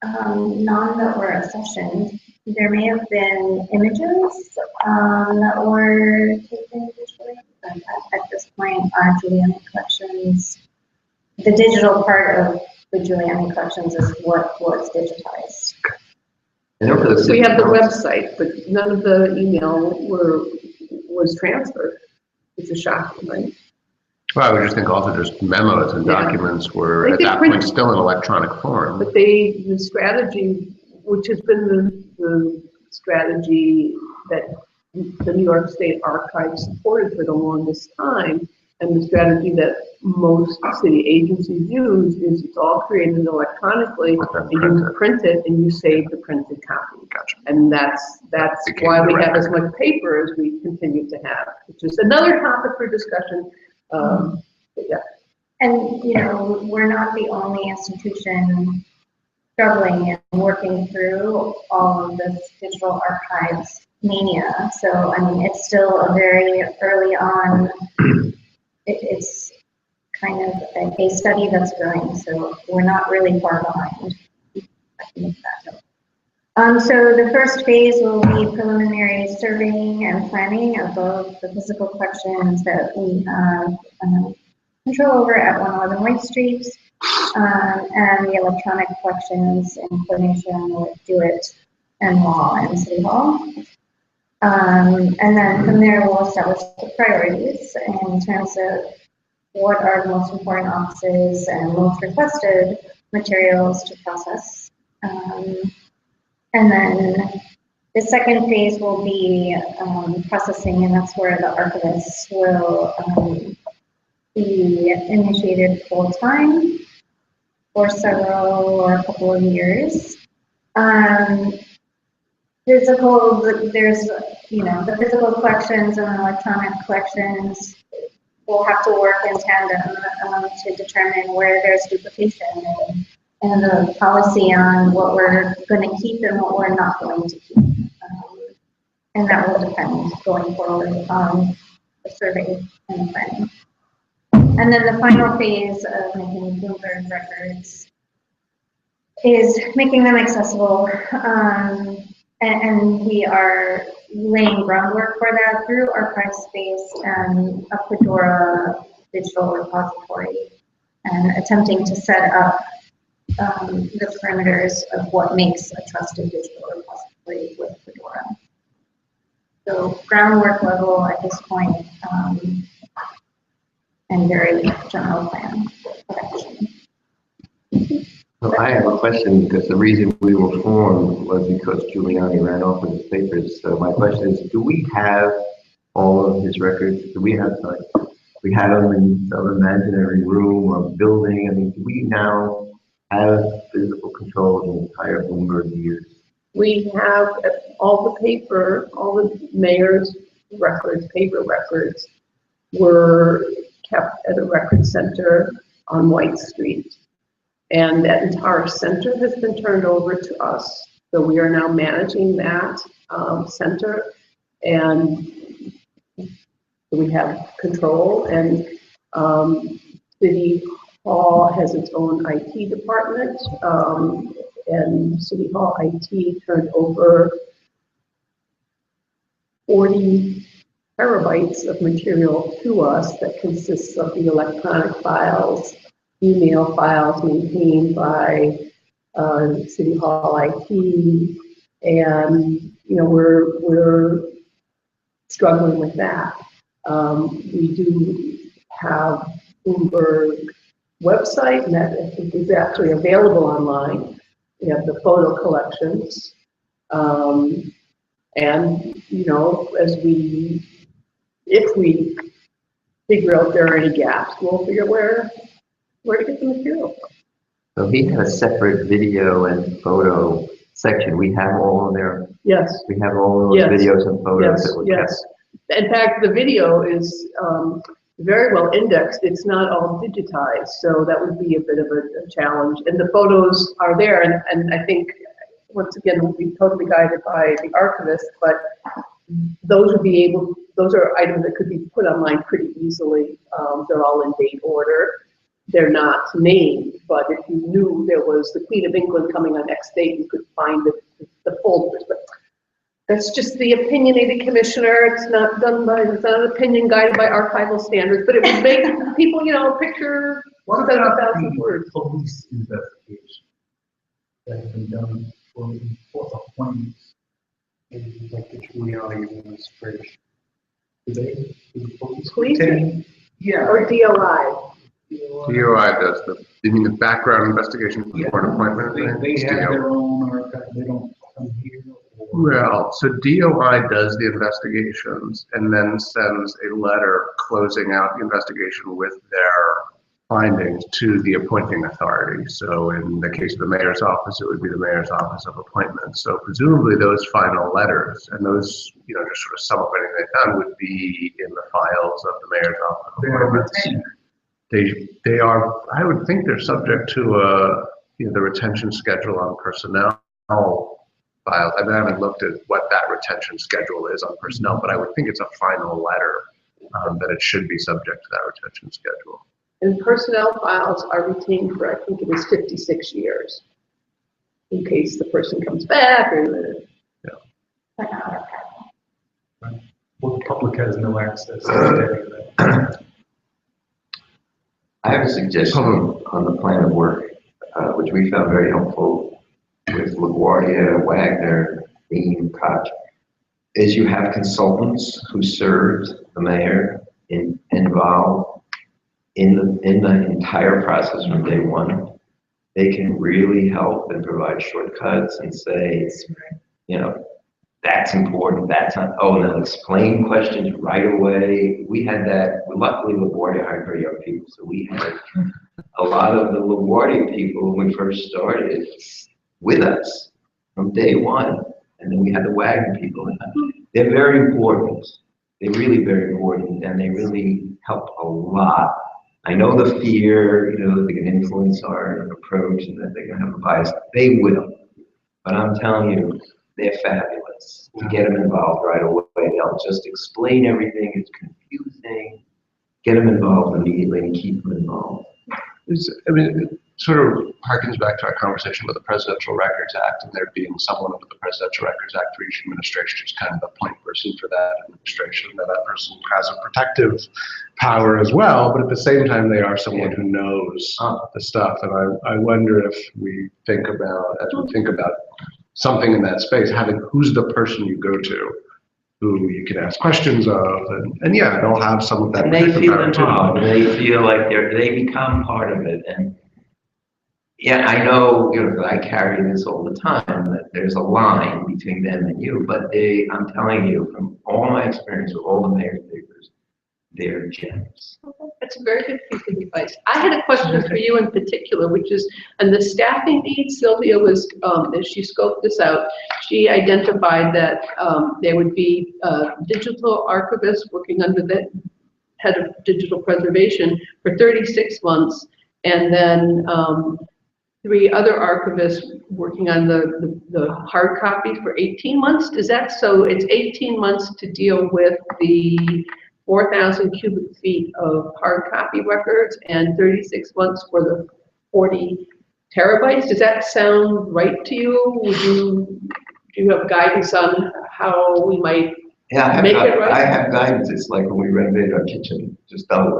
None that were accessioned. There may have been images that were taken digitally, but at this point, our Giuliani collections, the digital part of the Giuliani collections is what was digitized. And over the We city have the council- website, but none of the email was transferred. It's a shock, right? Well, I would just think also just memos and Yeah. documents were They at did that print- point still in electronic form. But the strategy, which has been the strategy that the New York State Archives supported for the longest time, and the strategy that most city agencies use is it's all created electronically, and you print it and you save the printed copy. Gotcha. And that's Became why the we have record. as much paper as we continue to have, which is another topic for discussion. But yeah. And, we're not the only institution struggling and working through all of this digital archives mania. So, it's still a very early on, it's kind of a study that's growing, so we're not really far behind. I can make that note. So the first phase will be preliminary surveying and planning of both the physical collections that we have control over at 111 White Street and the electronic collections in coordination with DoIT and Law and City Hall. And then from there, we'll establish the priorities in terms of what are the most important offices and most requested materials to process. And then The second phase will be processing, and that's where the archivists will be initiated full-time for several or a couple of years. Physical, there's, the physical collections and electronic collections will have to work in tandem to determine where there's duplication and the policy on what we're going to keep and what we're not going to keep. And that will depend going forward on the survey and the planning. And then the final phase of making Bloomberg records is making them accessible. And we are laying groundwork for that through ArchivesSpace and a Fedora digital repository, and attempting to set up the parameters of what makes a trusted digital repository with Fedora. So groundwork level at this point, and very general plan of action. So I have a question, because the reason we were formed was because Giuliani ran off with his papers. So my question is, do we have all of his records? Do we have, we had them in some imaginary room or building? I mean, do we now have physical control of the entire Bloomberg years? We have all the paper, all the mayor's records, paper records, were kept at a record center on White Street. And that entire center has been turned over to us. So we are now managing that center, and we have control. And City Hall has its own IT department, and City Hall IT turned over 40 terabytes of material to us that consists of the electronic files, email files maintained by City Hall IT, and we're struggling with that. We do have Bloomberg website, and that I think is actually available online. We have the photo collections, and if we figure out there are any gaps, we'll figure out where to get the material. So he had a separate video and photo section. We have all of their. Yes. We have all of those Yes. videos and photos. Yes. That were Yes. In fact, the video is very well indexed. It's not all digitized, so that would be a bit of a challenge. And the photos are there, and I think once again we'll be totally guided by the archivist, but those are items that could be put online pretty easily. They're all in date order. They're not named, but if you knew there was the Queen of England coming on X date, you could find the folders. But that's just the opinionated commissioner. It's not an opinion guided by archival standards, but it would make people, picture What 7,000 about words. the police investigation that has been done for appointments? Like the Giuliani administration. Do the Police Yeah. or DOI? DOI does the background investigation for Yeah. foreign appointment. They have their own archive, they don't come here. Well, so DOI does the investigations and then sends a letter closing out the investigation with their findings to the appointing authority. So in the case of the mayor's office, it would be the mayor's office of appointments. So presumably those final letters and those, just sort of sum up anything they found would be in the files of the mayor's office of appointments. They are, I would think they're subject to the retention schedule on personnel files. I haven't looked at what that retention schedule is on personnel, but I would think it's a final letter that it should be subject to that retention schedule. And personnel files are retained for, I think it is 56 years, in case the person comes back or. But not archival. Well, the public has no access to any of that. I have a suggestion on the plan of work, which we found very helpful with LaGuardia, Wagner, Dean, Koch, is you have consultants who served the mayor involved in the entire process from day one. They can really help and provide shortcuts and say, that's important, that's not, oh, now explain questions right away. We had that, luckily LaGuardia hired very young people, so we had a lot of the LaGuardia people when we first started with us from day one. And then we had the wagon people. They're very important. They're really very important, and they really help a lot. I know the fear, you know, that they can influence our approach and that they're going to have a bias. They will. But I'm telling you, they're fabulous. To get them involved right away, they'll just explain everything. It's confusing. Get them involved immediately and keep them involved. I mean, it sort of harkens back to our conversation about the Presidential Records Act and there being someone under the Presidential Records Act for each administration who's kind of the point person for that administration. That person has a protective power as well, but at the same time, they are someone who knows the stuff. And I wonder if we think about, as we think about something in that space, having who's the person you go to, who you can ask questions of, and yeah, they'll have some of that. And they feel power too. involved. They feel like they become part of it. And yeah, I know, you know, I carry this all the time, that there's a line between them and you, but I'm telling you, from all my experience with all the mayor figures, they're gems. That's a very good piece of advice. I had a question for you in particular, which is, on the staffing needs, Sylvia was, as she scoped this out, she identified that there would be digital archivists working under the head of digital preservation for 36 months, and then 3 other archivists working on the hard copy for 18 months. Is that so? It's 18 months to deal with the 4,000 cubic feet of hard copy records and 36 months for the 40 terabytes. Does that sound right to you? Do you have guidance on how we might make it right? I have guidance. It's like when we renovated our kitchen, just double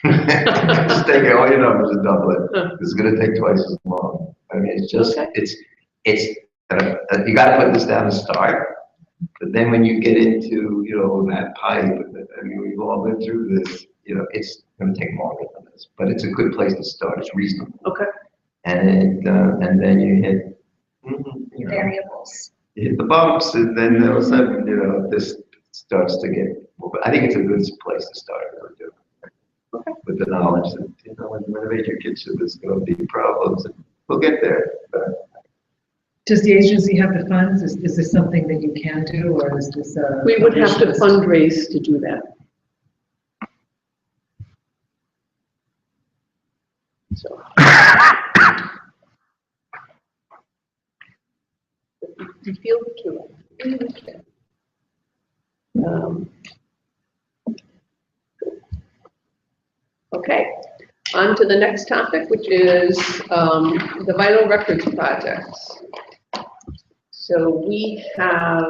it. Just take all your numbers and double it. It's going to take twice as long. I mean, it's just, you got to put this down to start. But then when you get into, you know, that pipe, I mean, we've all been through this, you know, it's going to take longer than this, but it's a good place to start. It's reasonable. Okay. And then you hit, you know, Variables. you hit the bumps, and then all of a sudden, you know, this starts to get, but I think it's a good place to start, really do. Okay. With the knowledge that, you know, when you renovate your kitchen, there's going to be problems, and we'll get there. Does the agency have the funds? Is this something that you can do, or is this a? We would have to fundraise to do that. So. You feel the killer. Really can. Okay, on to the next topic, which is the Vital Records projects. So we have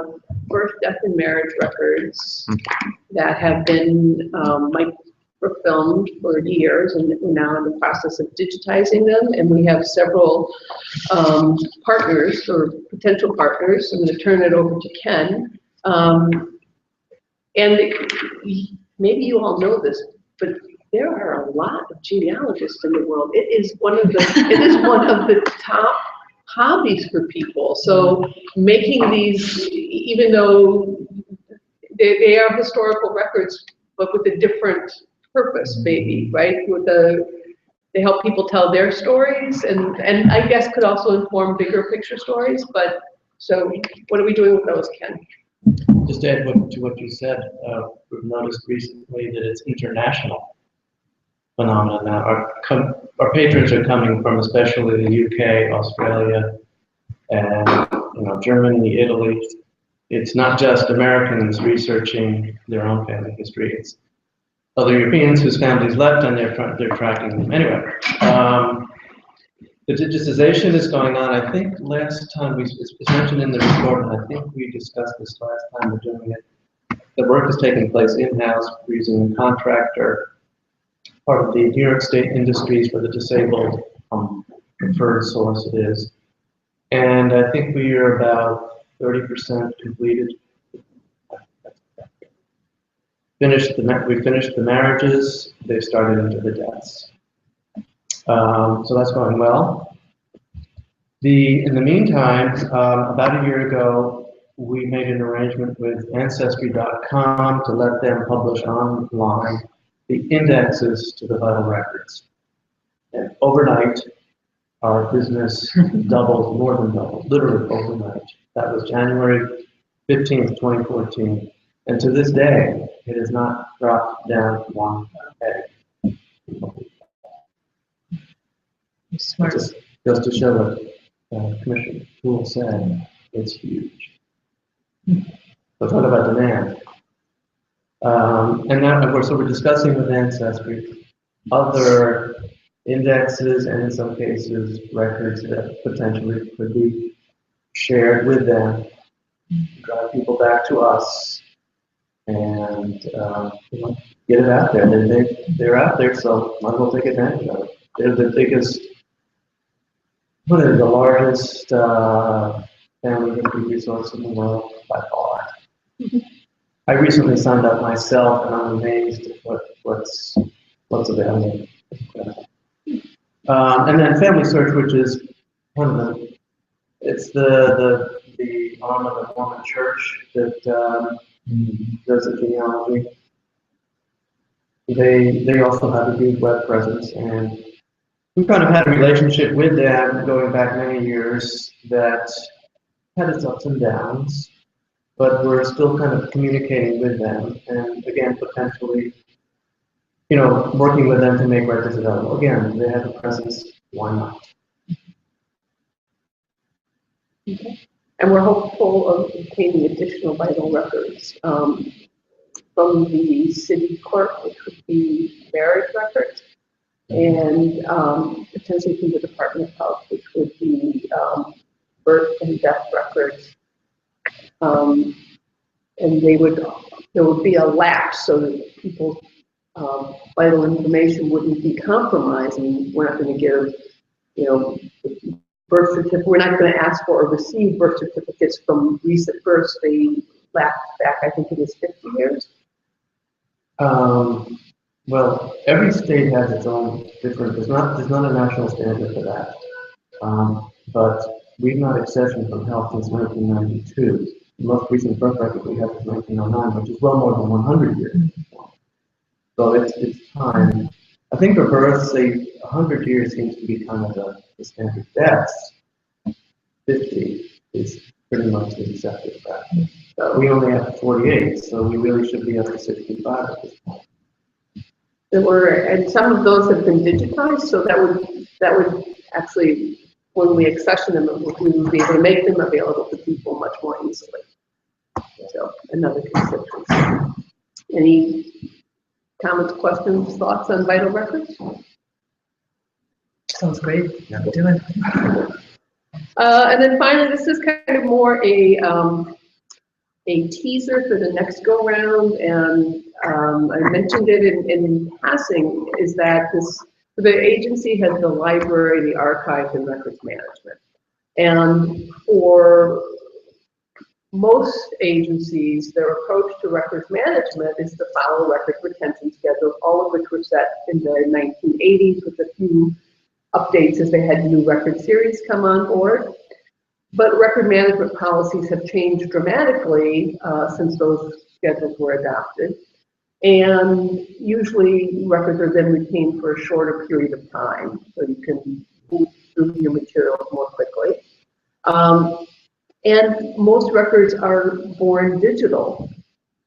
birth, death, and marriage records that have been microfilmed for years, and we're now in the process of digitizing them. And we have several partners or potential partners. I'm going to turn it over to Ken. And maybe you all know this, but there are a lot of genealogists in the world. It is one of the top hobbies for people. So making these, even though they are historical records, but with a different purpose, maybe, right? They help people tell their stories, and I guess could also inform bigger picture stories. But so, what are we doing with those, Ken? Just to add to what you said, we've noticed recently that it's international phenomenon now. Our patrons are coming from especially the UK, Australia, and Germany, Italy. It's not just Americans researching their own family history. It's other Europeans whose families left, and they're tracking them. Anyway, the digitization is going on. I think last time it's mentioned in the report, and I think we discussed this last time we're doing it. The work is taking place in-house. We're using a contractor, part of the New York State Industries for the Disabled, preferred source it is. And I think we are about 30% completed. We finished the marriages. They started into the deaths. So that's going well. In the meantime, about a year ago, we made an arrangement with Ancestry.com to let them publish online the indexes to the vital records. And overnight, our business doubled, more than doubled, literally overnight. That was January 15th, 2014. And to this day, it has not dropped down one peg. Smart. Just to show what Commissioner Poole said, it's huge. So talk about demand. And now, of course, so we're discussing with Ancestry other indexes and in some cases records that potentially could be shared with them, drive people back to us, and you know, get it out there. They're out there, so might as well take advantage of it. They're the biggest, what is the largest family history resource in the world by far. I recently signed up myself, and I'm amazed at what's available. And then Family Search, which is one of them. It's the arm of the Mormon Church that does the genealogy. They also have a big web presence, and we kind of had a relationship with them going back many years that had its ups and downs, but we're still kind of communicating with them, and again, potentially, you know, working with them to make records available. Again, they have a presence, why not? Okay. And we're hopeful of obtaining additional vital records from the city clerk, which would be marriage records, and potentially from the Department of Health, which would be birth and death records. And there would be a lapse so that people's vital information wouldn't be compromised, and we're not going to give, you know, birth certificate. We're not going to ask for or receive birth certificates from recent births. They lapse back, I think it is 50 years. Well, every state has its own different. There's not a national standard for that. But we've not accessioned from health since 1992. The most recent birth record we have is 1909, which is well more than 100 years. So it's time. I think for births, say 100 years seems to be kind of the standard. Deaths, 50 is pretty much the accepted practice. We only have 48, so we really should be up to 65 at this point. And some of those have been digitized, so that would actually, when we accession them, we would be able to make them available to people much more easily. So another consideration. Any comments, questions, thoughts on vital records? Sounds great. Yeah. Do it. And then finally, this is kind of more a teaser for the next go round, and I mentioned it in passing, is that the agency has the library, the archives, and records management. And for most agencies, their approach to records management is to follow record retention schedules, all of which were set in the 1980s with a few updates as they had new record series come on board. But record management policies have changed dramatically since those schedules were adopted. And usually records are then retained for a shorter period of time, so you can move through your materials more quickly. And most records are born digital.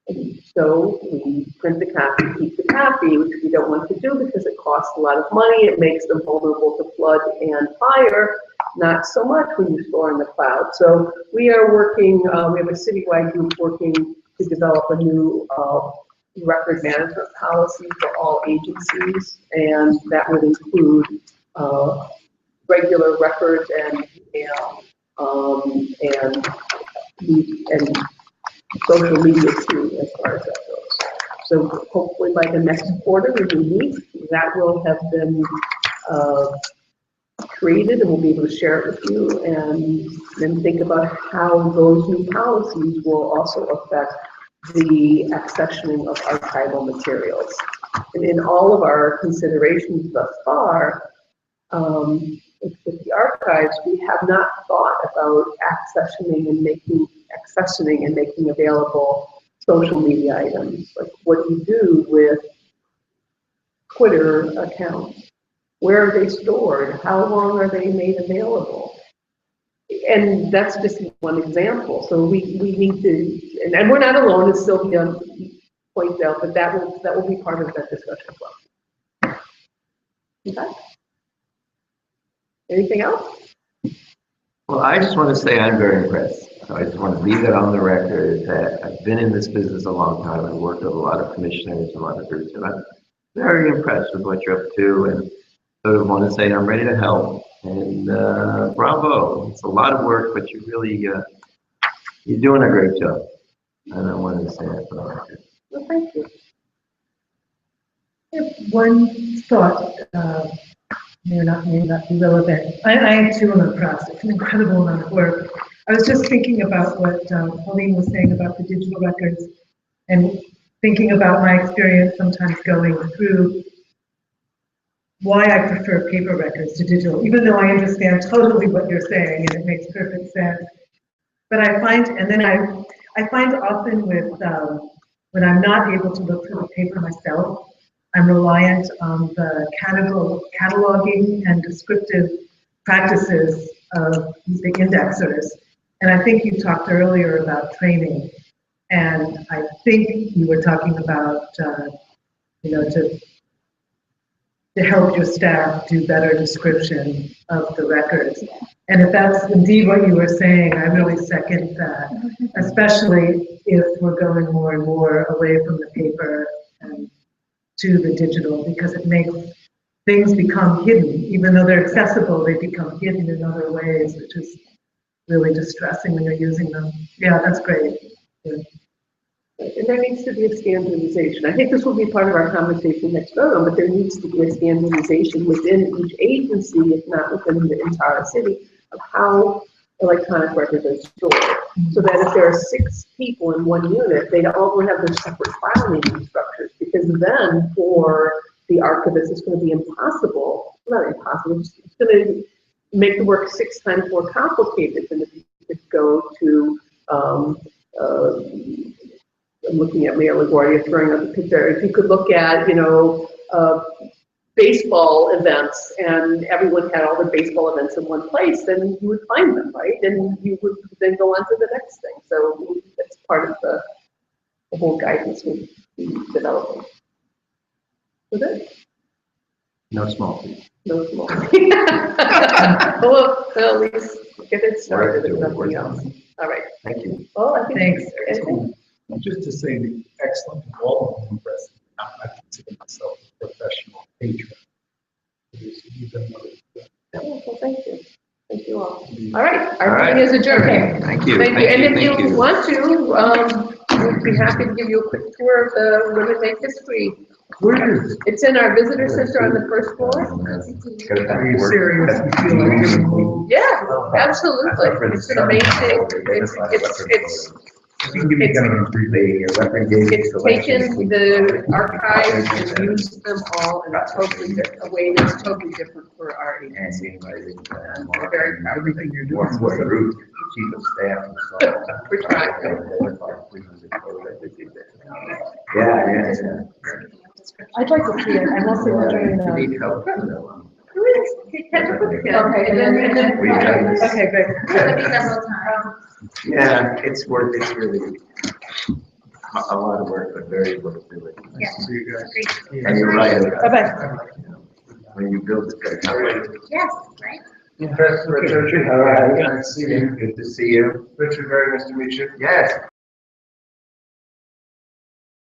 And so we print the copy, keep the copy, which we don't want to do because it costs a lot of money. It makes them vulnerable to flood and fire. Not so much when you store in the cloud. So we are working, we have a citywide group working to develop a new record management policy for all agencies, and that would include regular records and email and social media too, as far as that goes. So hopefully by the next quarter when we meet, that will have been created, and we'll be able to share it with you, and then think about how those new policies will also affect the accessioning of archival materials. And in all of our considerations thus far, with the archives, we have not thought about accessioning and making accessioning and making available social media items. Like, what do you do with Twitter accounts? Where are they stored? How long are they made available? And that's just one example. So we need to, and we're not alone, as Sylvia points out, but that will be part of that discussion as well. Okay. Anything else? Well, I just want to say I'm very impressed. So I just want to leave it on the record that I've been in this business a long time. I've worked with a lot of commissioners, a lot of groups, and I'm very impressed with what you're up to. And sort of want to say I'm ready to help. And bravo! It's a lot of work, but you really you're doing a great job. And I wanted to say that for the record. Well, thank you. I have one thought, may not be relevant. I too am impressed. It's an incredible amount of work. I was just thinking about what Pauline was saying about the digital records and thinking about my experience sometimes going through why I prefer paper records to digital, even though I understand totally what you're saying and it makes perfect sense. But I find, and then I find often with, when I'm not able to look through the paper myself, I'm reliant on the cataloging and descriptive practices of the indexers. And I think you talked earlier about training. And I think you were talking about, to help your staff do better description of the records. And if that's indeed what you were saying, I really second that, especially if we're going more and more away from the paper and to the digital, because it makes things become hidden. Even though they're accessible, they become hidden in other ways, which is really distressing when you're using them. Yeah, that's great. Yeah. And there needs to be a standardization. I think this will be part of our conversation next round, but there needs to be a standardization within each agency, if not within the entire city, of how electronic records are stored. So that if there are 6 people in one unit, they all will have their separate filing structures, because then for the archivist, it's going to be impossible, not impossible, it's going to make the work 6 times more complicated than if you could go to, I'm looking at Mayor LaGuardia throwing up a picture. If you could look at, baseball events and everyone had all the baseball events in one place, then you would find them, right? And you would then go on to the next thing. So that's part of the whole guidance we're developing. Was it? No small feat. No small. Well, at least get it started if nothing else. All right. Thank you. Well, I think Thanks. anything? Just to say, the excellent, all of them impressive. I consider myself a professional patron. You've done wonderful. Well, thank you. Thank you all. All right, All our right. meeting is adjourned. Thank you. Thank you. And if Thank you want to, we'd be happy to give you a quick tour of the Women Make History. Where is it? It's in our visitor center on the first floor. Are you serious? You feel like it's moved? Yeah, absolutely. It's an amazing, it's You can give me kind of a brief. It's taken the archives and used them all in a totally different, a way that's totally different for our agency. And we're very proud of it. Everything you're doing. Chief of staff. We're trying. Yeah. I'd like to see it. I'm also wondering, You need help. Catch up with Ken. okay, and then, We got this. okay, great. Yeah, it's really a lot of work, but very worth doing. See you guys. And you're right. Bye-bye. When you build it, Yes, right? Professor Richard. All right. Nice to see you. Good to see you. Richard, very nice to meet you. Yes.